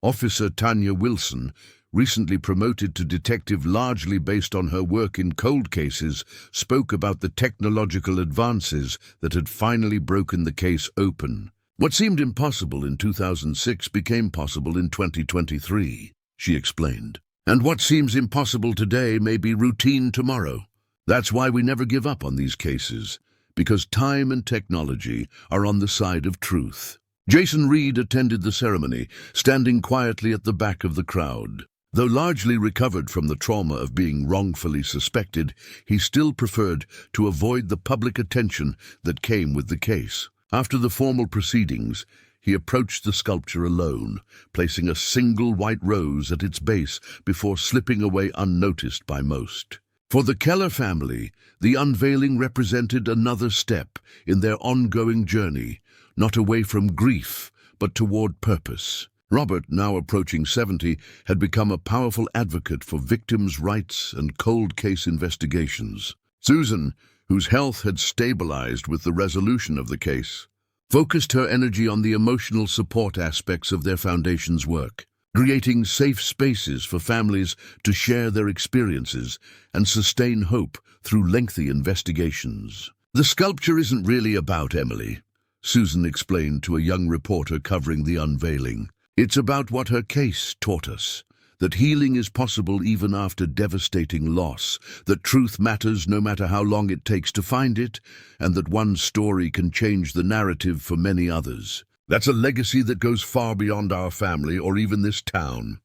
S1: Officer Tanya Wilson, recently promoted to detective largely based on her work in cold cases, spoke about the technological advances that had finally broken the case open. "What seemed impossible in 2006 became possible in 2023, she explained. "And what seems impossible today may be routine tomorrow. That's why we never give up on these cases, because time and technology are on the side of truth." Jason Reed attended the ceremony, standing quietly at the back of the crowd. Though largely recovered from the trauma of being wrongfully suspected, he still preferred to avoid the public attention that came with the case. After the formal proceedings, he approached the sculpture alone, placing a single white rose at its base before slipping away unnoticed by most. For the Keller family, the unveiling represented another step in their ongoing journey, not away from grief, but toward purpose. Robert, now approaching 70, had become a powerful advocate for victims' rights and cold case investigations. Susan, whose health had stabilized with the resolution of the case, focused her energy on the emotional support aspects of their foundation's work, creating safe spaces for families to share their experiences and sustain hope through lengthy investigations. "The sculpture isn't really about Emily," Susan explained to a young reporter covering the unveiling. "It's about what her case taught us. That healing is possible even after devastating loss, that truth matters no matter how long it takes to find it, and that one story can change the narrative for many others. That's a legacy that goes far beyond our family or even this town."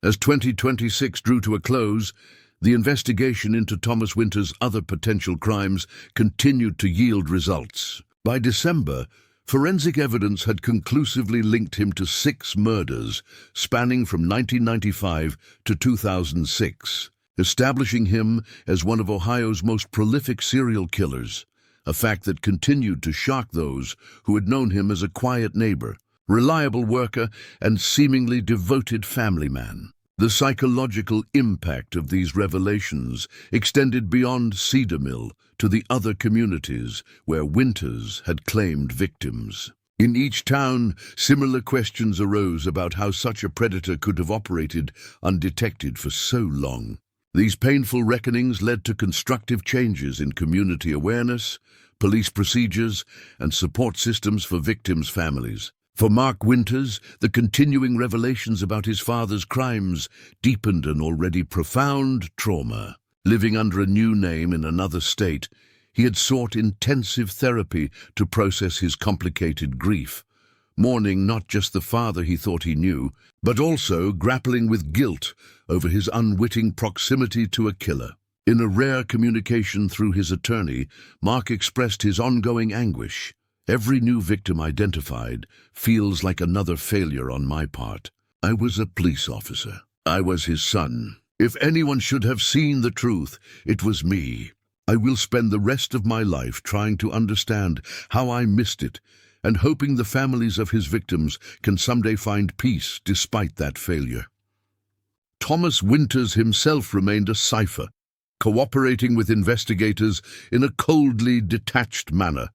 S1: As 2026 drew to a close, the investigation into Thomas Winter's other potential crimes continued to yield results. By December, forensic evidence had conclusively linked him to 6 murders spanning from 1995 to 2006, establishing him as one of Ohio's most prolific serial killers, a fact that continued to shock those who had known him as a quiet neighbor, reliable worker, and seemingly devoted family man. The psychological impact of these revelations extended beyond Cedar Mill to the other communities where Winters had claimed victims. In each town, similar questions arose about how such a predator could have operated undetected for so long. These painful reckonings led to constructive changes in community awareness, police procedures, and support systems for victims' families. For Mark Winters, the continuing revelations about his father's crimes deepened an already profound trauma. Living under a new name in another state, he had sought intensive therapy to process his complicated grief, mourning not just the father he thought he knew, but also grappling with guilt over his unwitting proximity to a killer. In a rare communication through his attorney, Mark expressed his ongoing anguish. "Every new victim identified feels like another failure on my part. I was a police officer. I was his son. If anyone should have seen the truth, it was me. I will spend the rest of my life trying to understand how I missed it, and hoping the families of his victims can someday find peace despite that failure." Thomas Winters himself remained a cipher, cooperating with investigators in a coldly detached manner,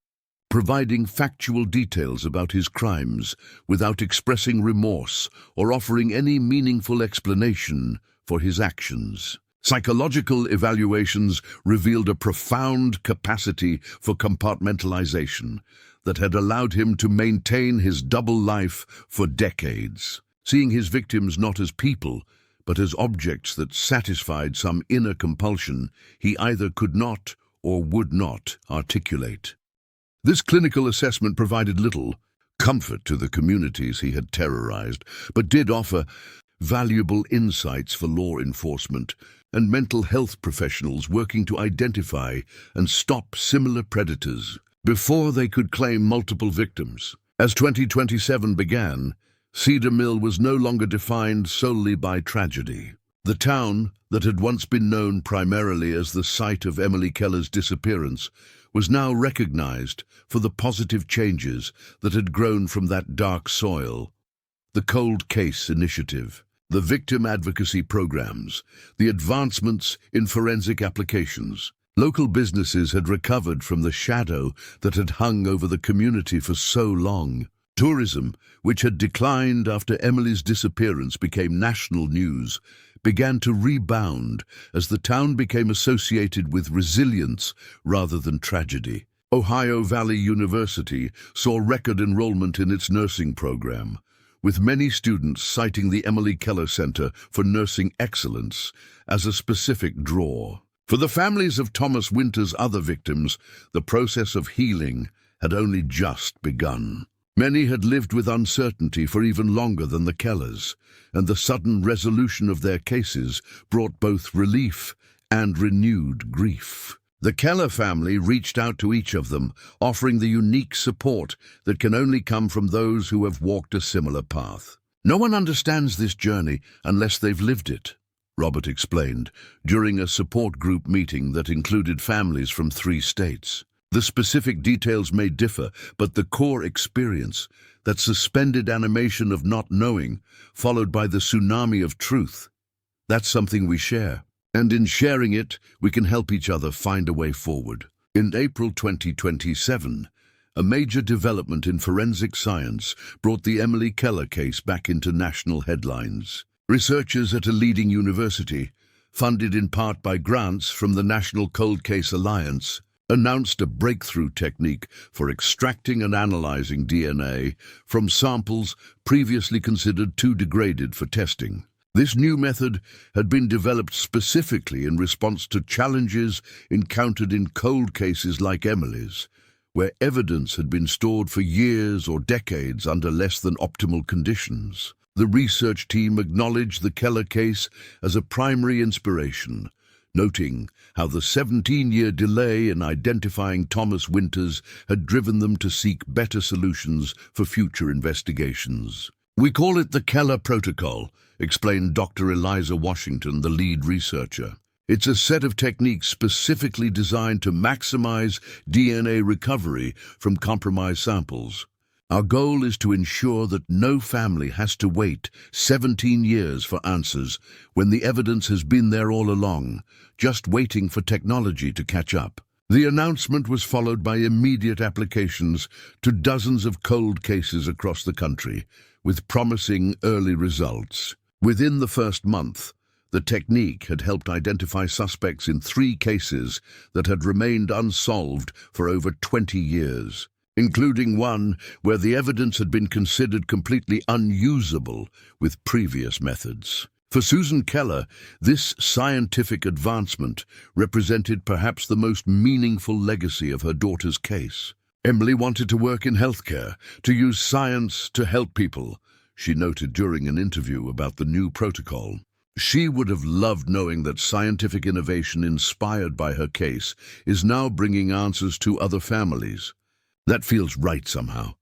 S1: providing factual details about his crimes without expressing remorse or offering any meaningful explanation for his actions. Psychological evaluations revealed a profound capacity for compartmentalization that had allowed him to maintain his double life for decades, seeing his victims not as people, but as objects that satisfied some inner compulsion he either could not or would not articulate. This clinical assessment provided little comfort to the communities he had terrorized, but did offer valuable insights for law enforcement and mental health professionals working to identify and stop similar predators before they could claim multiple victims. As 2027 began, Cedar Mill was no longer defined solely by tragedy. The town, that had once been known primarily as the site of Emily Keller's disappearance, was now recognized for the positive changes that had grown from that dark soil. The Cold Case Initiative, the victim advocacy programs, the advancements in forensic applications. Local businesses had recovered from the shadow that had hung over the community for so long. Tourism, which had declined after Emily's disappearance became national news, began to rebound as the town became associated with resilience rather than tragedy. Ohio Valley University saw record enrollment in its nursing program, with many students citing the Emily Keller Center for Nursing Excellence as a specific draw. For the families of Thomas Winter's other victims, the process of healing had only just begun. Many had lived with uncertainty for even longer than the Kellers, and the sudden resolution of their cases brought both relief and renewed grief. The Keller family reached out to each of them, offering the unique support that can only come from those who have walked a similar path. "No one understands this journey unless they've lived it," Robert explained during a support group meeting that included families from 3 states. The specific details may differ, but the core experience, that suspended animation of not knowing, followed by the tsunami of truth, that's something we share. And in sharing it, we can help each other find a way forward. In April 2027, a major development in forensic science brought the Emily Keller case back into national headlines. Researchers at a leading university, funded in part by grants from the National Cold Case Alliance, announced a breakthrough technique for extracting and analyzing DNA from samples previously considered too degraded for testing. This new method had been developed specifically in response to challenges encountered in cold cases like Emily's, where evidence had been stored for years or decades under less than optimal conditions. The research team acknowledged the Keller case as a primary inspiration, noting how the 17-year delay in identifying Thomas Winters had driven them to seek better solutions for future investigations. "We call it the Keller Protocol," explained Dr. Eliza Washington, the lead researcher. "It's a set of techniques specifically designed to maximize DNA recovery from compromised samples. Our goal is to ensure that no family has to wait 17 years for answers when the evidence has been there all along, just waiting for technology to catch up." The announcement was followed by immediate applications to dozens of cold cases across the country, with promising early results. Within the first month, the technique had helped identify suspects in 3 cases that had remained unsolved for over 20 years, including one where the evidence had been considered completely unusable with previous methods. For Susan Keller, this scientific advancement represented perhaps the most meaningful legacy of her daughter's case. "Emily wanted to work in healthcare, to use science to help people," she noted during an interview about the new protocol. She would have loved knowing that scientific innovation inspired by her case is now bringing answers to other families. That feels right somehow,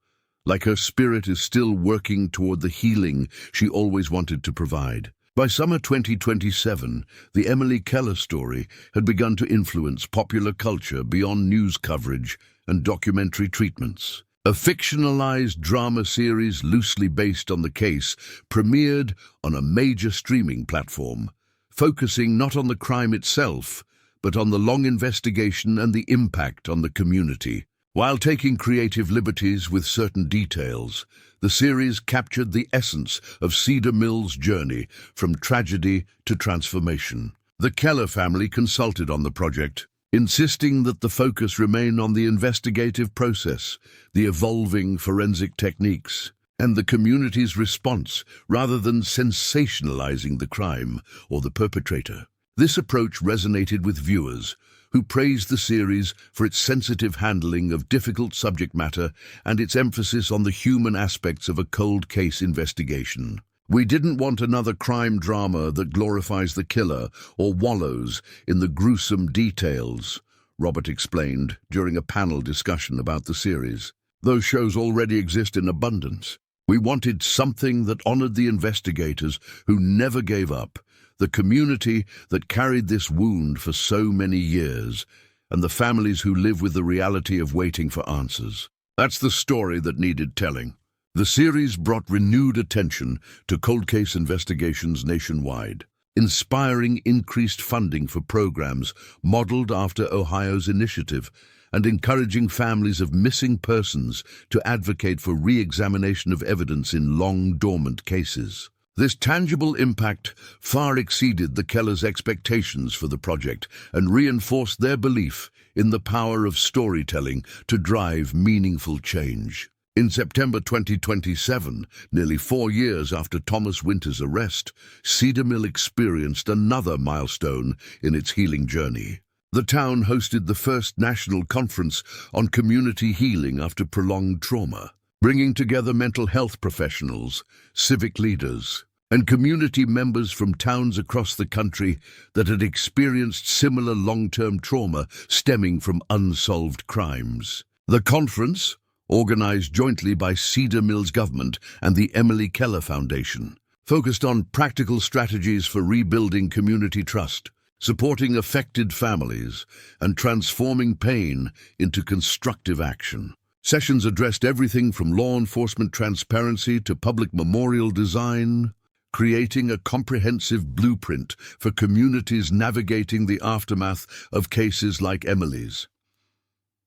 S1: like her spirit is still working toward the healing she always wanted to provide. By summer 2027, the Emily Keller story had begun to influence popular culture beyond news coverage and documentary treatments. A fictionalized drama series loosely based on the case premiered on a major streaming platform, focusing not on the crime itself, but on the long investigation and the impact on the community. While taking creative liberties with certain details, the series captured the essence of Cedar Mill's journey from tragedy to transformation. The Keller family consulted on the project, insisting that the focus remain on the investigative process, the evolving forensic techniques, and the community's response rather than sensationalizing the crime or the perpetrator. This approach resonated with viewers, who praised the series for its sensitive handling of difficult subject matter and its emphasis on the human aspects of a cold case investigation. "We didn't want another crime drama that glorifies the killer or wallows in the gruesome details," Robert explained during a panel discussion about the series. "Those shows already exist in abundance. We wanted something that honored the investigators who never gave up, the community that carried this wound for so many years, and the families who live with the reality of waiting for answers." That's the story that needed telling. The series brought renewed attention to cold case investigations nationwide, inspiring increased funding for programs modeled after Ohio's initiative and encouraging families of missing persons to advocate for re-examination of evidence in long-dormant cases. This tangible impact far exceeded the Kellers' expectations for the project and reinforced their belief in the power of storytelling to drive meaningful change. In September 2027, nearly 4 years after Thomas Winters' arrest, Cedar Mill experienced another milestone in its healing journey. The town hosted the first national conference on community healing after prolonged trauma, bringing together mental health professionals, civic leaders, and community members from towns across the country that had experienced similar long-term trauma stemming from unsolved crimes. The conference, organized jointly by Cedar Mill's government and the Emily Keller Foundation, focused on practical strategies for rebuilding community trust, supporting affected families, and transforming pain into constructive action. Sessions addressed everything from law enforcement transparency to public memorial design, creating a comprehensive blueprint for communities navigating the aftermath of cases like Emily's.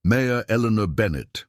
S1: Mayor Eleanor Bennett,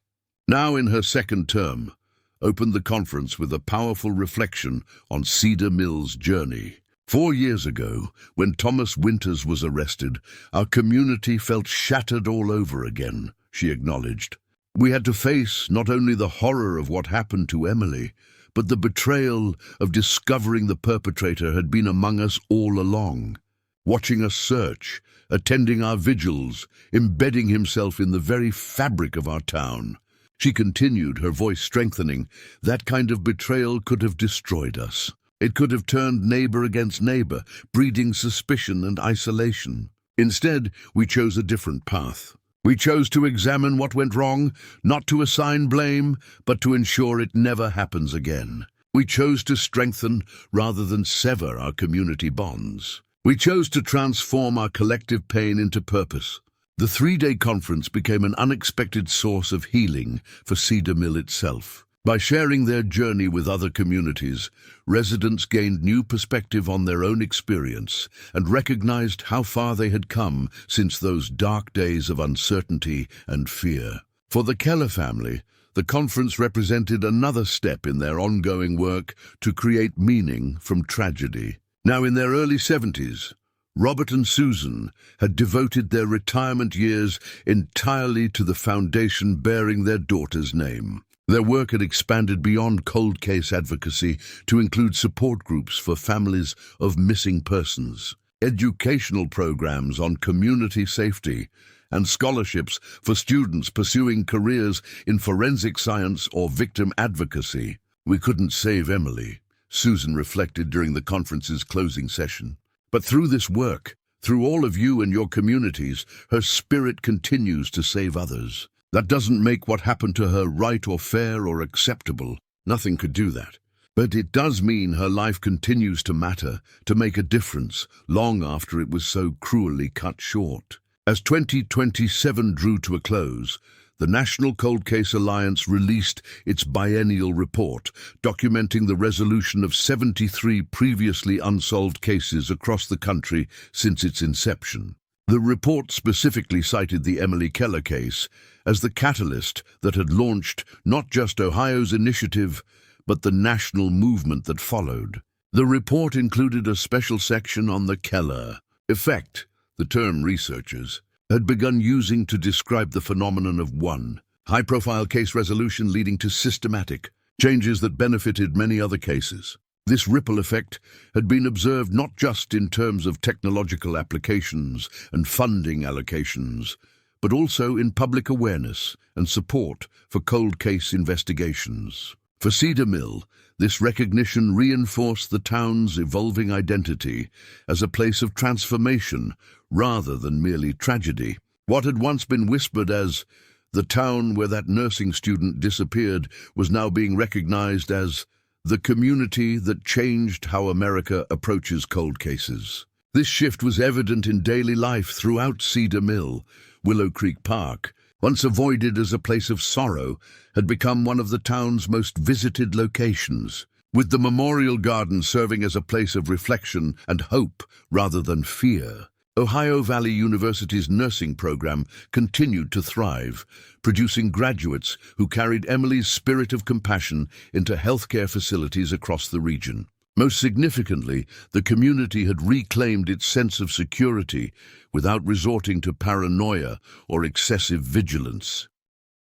S1: now in her second term, opened the conference with a powerful reflection on Cedar Mill's journey. 4 years ago, when Thomas Winters was arrested, our community felt shattered all over again, she acknowledged. We had to face not only the horror of what happened to Emily, but the betrayal of discovering the perpetrator had been among us all along, watching us search, attending our vigils, embedding himself in the very fabric of our town. She continued, her voice strengthening. That kind of betrayal could have destroyed us. It could have turned neighbor against neighbor, breeding suspicion and isolation. Instead, we chose a different path. We chose to examine what went wrong, not to assign blame, but to ensure it never happens again. We chose to strengthen rather than sever our community bonds. We chose to transform our collective pain into purpose. The 3-day conference became an unexpected source of healing for Cedar Mill itself. By sharing their journey with other communities, residents gained new perspective on their own experience and recognized how far they had come since those dark days of uncertainty and fear. For the Keller family, the conference represented another step in their ongoing work to create meaning from tragedy. Now in their early 70s, Robert and Susan had devoted their retirement years entirely to the foundation bearing their daughter's name. Their work had expanded beyond cold case advocacy to include support groups for families of missing persons, educational programs on community safety, and scholarships for students pursuing careers in forensic science or victim advocacy. We couldn't save Emily, Susan reflected during the conference's closing session. But through this work, through all of you and your communities, her spirit continues to save others. That doesn't make what happened to her right or fair or acceptable. Nothing could do that. But it does mean her life continues to matter, to make a difference, long after it was so cruelly cut short. As 2027 drew to a close, the National Cold Case Alliance released its biennial report, documenting the resolution of 73 previously unsolved cases across the country since its inception. The report specifically cited the Emily Keller case as the catalyst that had launched not just Ohio's initiative, but the national movement that followed. The report included a special section on the Keller effect, the term researchers had begun using to describe the phenomenon of one high-profile case resolution leading to systematic changes that benefited many other cases. This ripple effect had been observed not just in terms of technological applications and funding allocations, but also in public awareness and support for cold case investigations. For Cedar Mill, this recognition reinforced the town's evolving identity as a place of transformation rather than merely tragedy. What had once been whispered as the town where that nursing student disappeared was now being recognized as the community that changed how America approaches cold cases. This shift was evident in daily life throughout Cedar Mill. Willow Creek Park, once avoided as a place of sorrow, had become one of the town's most visited locations, with the Memorial Garden serving as a place of reflection and hope rather than fear. Ohio Valley University's nursing program continued to thrive, producing graduates who carried Emily's spirit of compassion into healthcare facilities across the region. Most significantly, the community had reclaimed its sense of security without resorting to paranoia or excessive vigilance.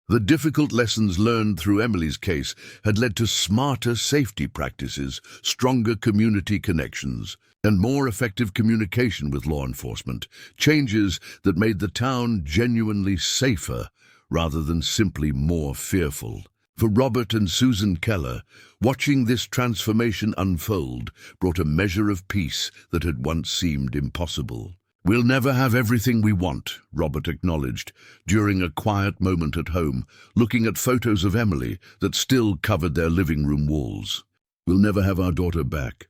S1: The difficult lessons learned through Emily's case had led to smarter safety practices, stronger community connections, and more effective communication with law enforcement, changes that made the town genuinely safer rather than simply more fearful. For Robert and Susan Keller, watching this transformation unfold brought a measure of peace that had once seemed impossible. "We'll never have everything we want," Robert acknowledged during a quiet moment at home, looking at photos of Emily that still covered their living room walls. "We'll never have our daughter back.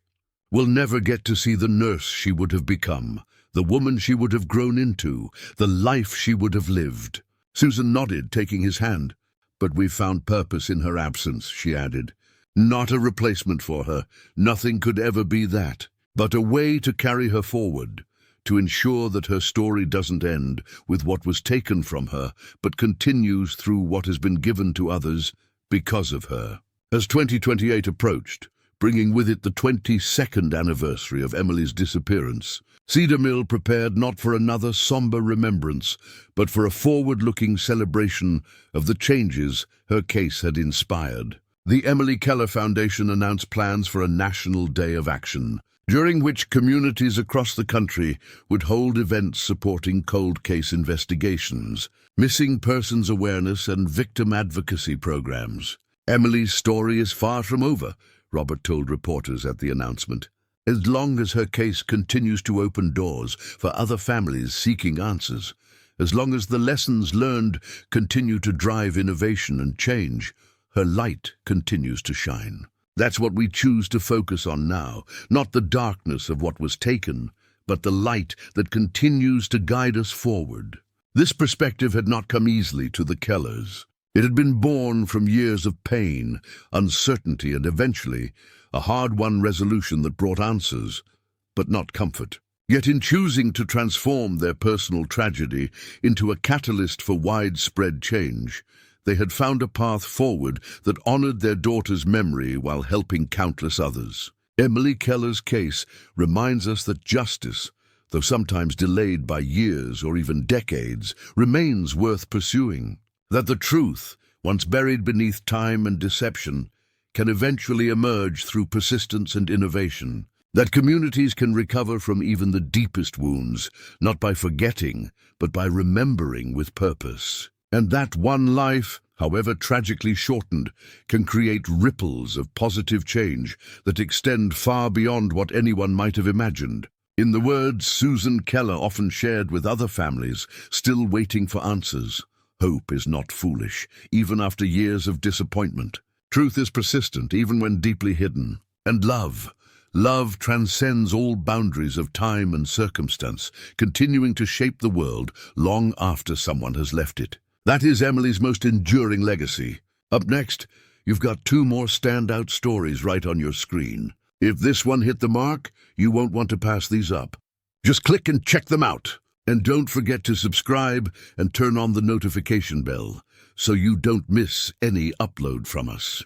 S1: We'll never get to see the nurse she would have become, the woman she would have grown into, the life she would have lived." Susan nodded, taking his hand. "But we've found purpose in her absence," she added. Not a replacement for her. Nothing could ever be that. But a way to carry her forward, to ensure that her story doesn't end with what was taken from her, but continues through what has been given to others because of her. As 2028 approached, bringing with it the 22nd anniversary of Emily's disappearance, Cedar Mill prepared not for another somber remembrance, but for a forward-looking celebration of the changes her case had inspired. The Emily Keller Foundation announced plans for a national day of action, during which communities across the country would hold events supporting cold case investigations, missing persons awareness and victim advocacy programs. Emily's story is far from over, Robert told reporters at the announcement. As long as her case continues to open doors for other families seeking answers, as long as the lessons learned continue to drive innovation and change, her light continues to shine. That's what we choose to focus on now, not the darkness of what was taken, but the light that continues to guide us forward. This perspective had not come easily to the Kellers. It had been born from years of pain, uncertainty, and eventually a hard-won resolution that brought answers, but not comfort. Yet in choosing to transform their personal tragedy into a catalyst for widespread change, they had found a path forward that honored their daughter's memory while helping countless others. Emily Keller's case reminds us that justice, though sometimes delayed by years or even decades, remains worth pursuing. That the truth, once buried beneath time and deception, can eventually emerge through persistence and innovation. That communities can recover from even the deepest wounds, not by forgetting, but by remembering with purpose. And that one life, however tragically shortened, can create ripples of positive change that extend far beyond what anyone might have imagined. In the words Susan Keller often shared with other families still waiting for answers, hope is not foolish, even after years of disappointment. Truth is persistent, even when deeply hidden. And love transcends all boundaries of time and circumstance, continuing to shape the world long after someone has left it. That is Emily's most enduring legacy. Up next, you've got two more standout stories right on your screen. If this one hit the mark, you won't want to pass these up. Just click and check them out. And don't forget to subscribe and turn on the notification bell so you don't miss any upload from us.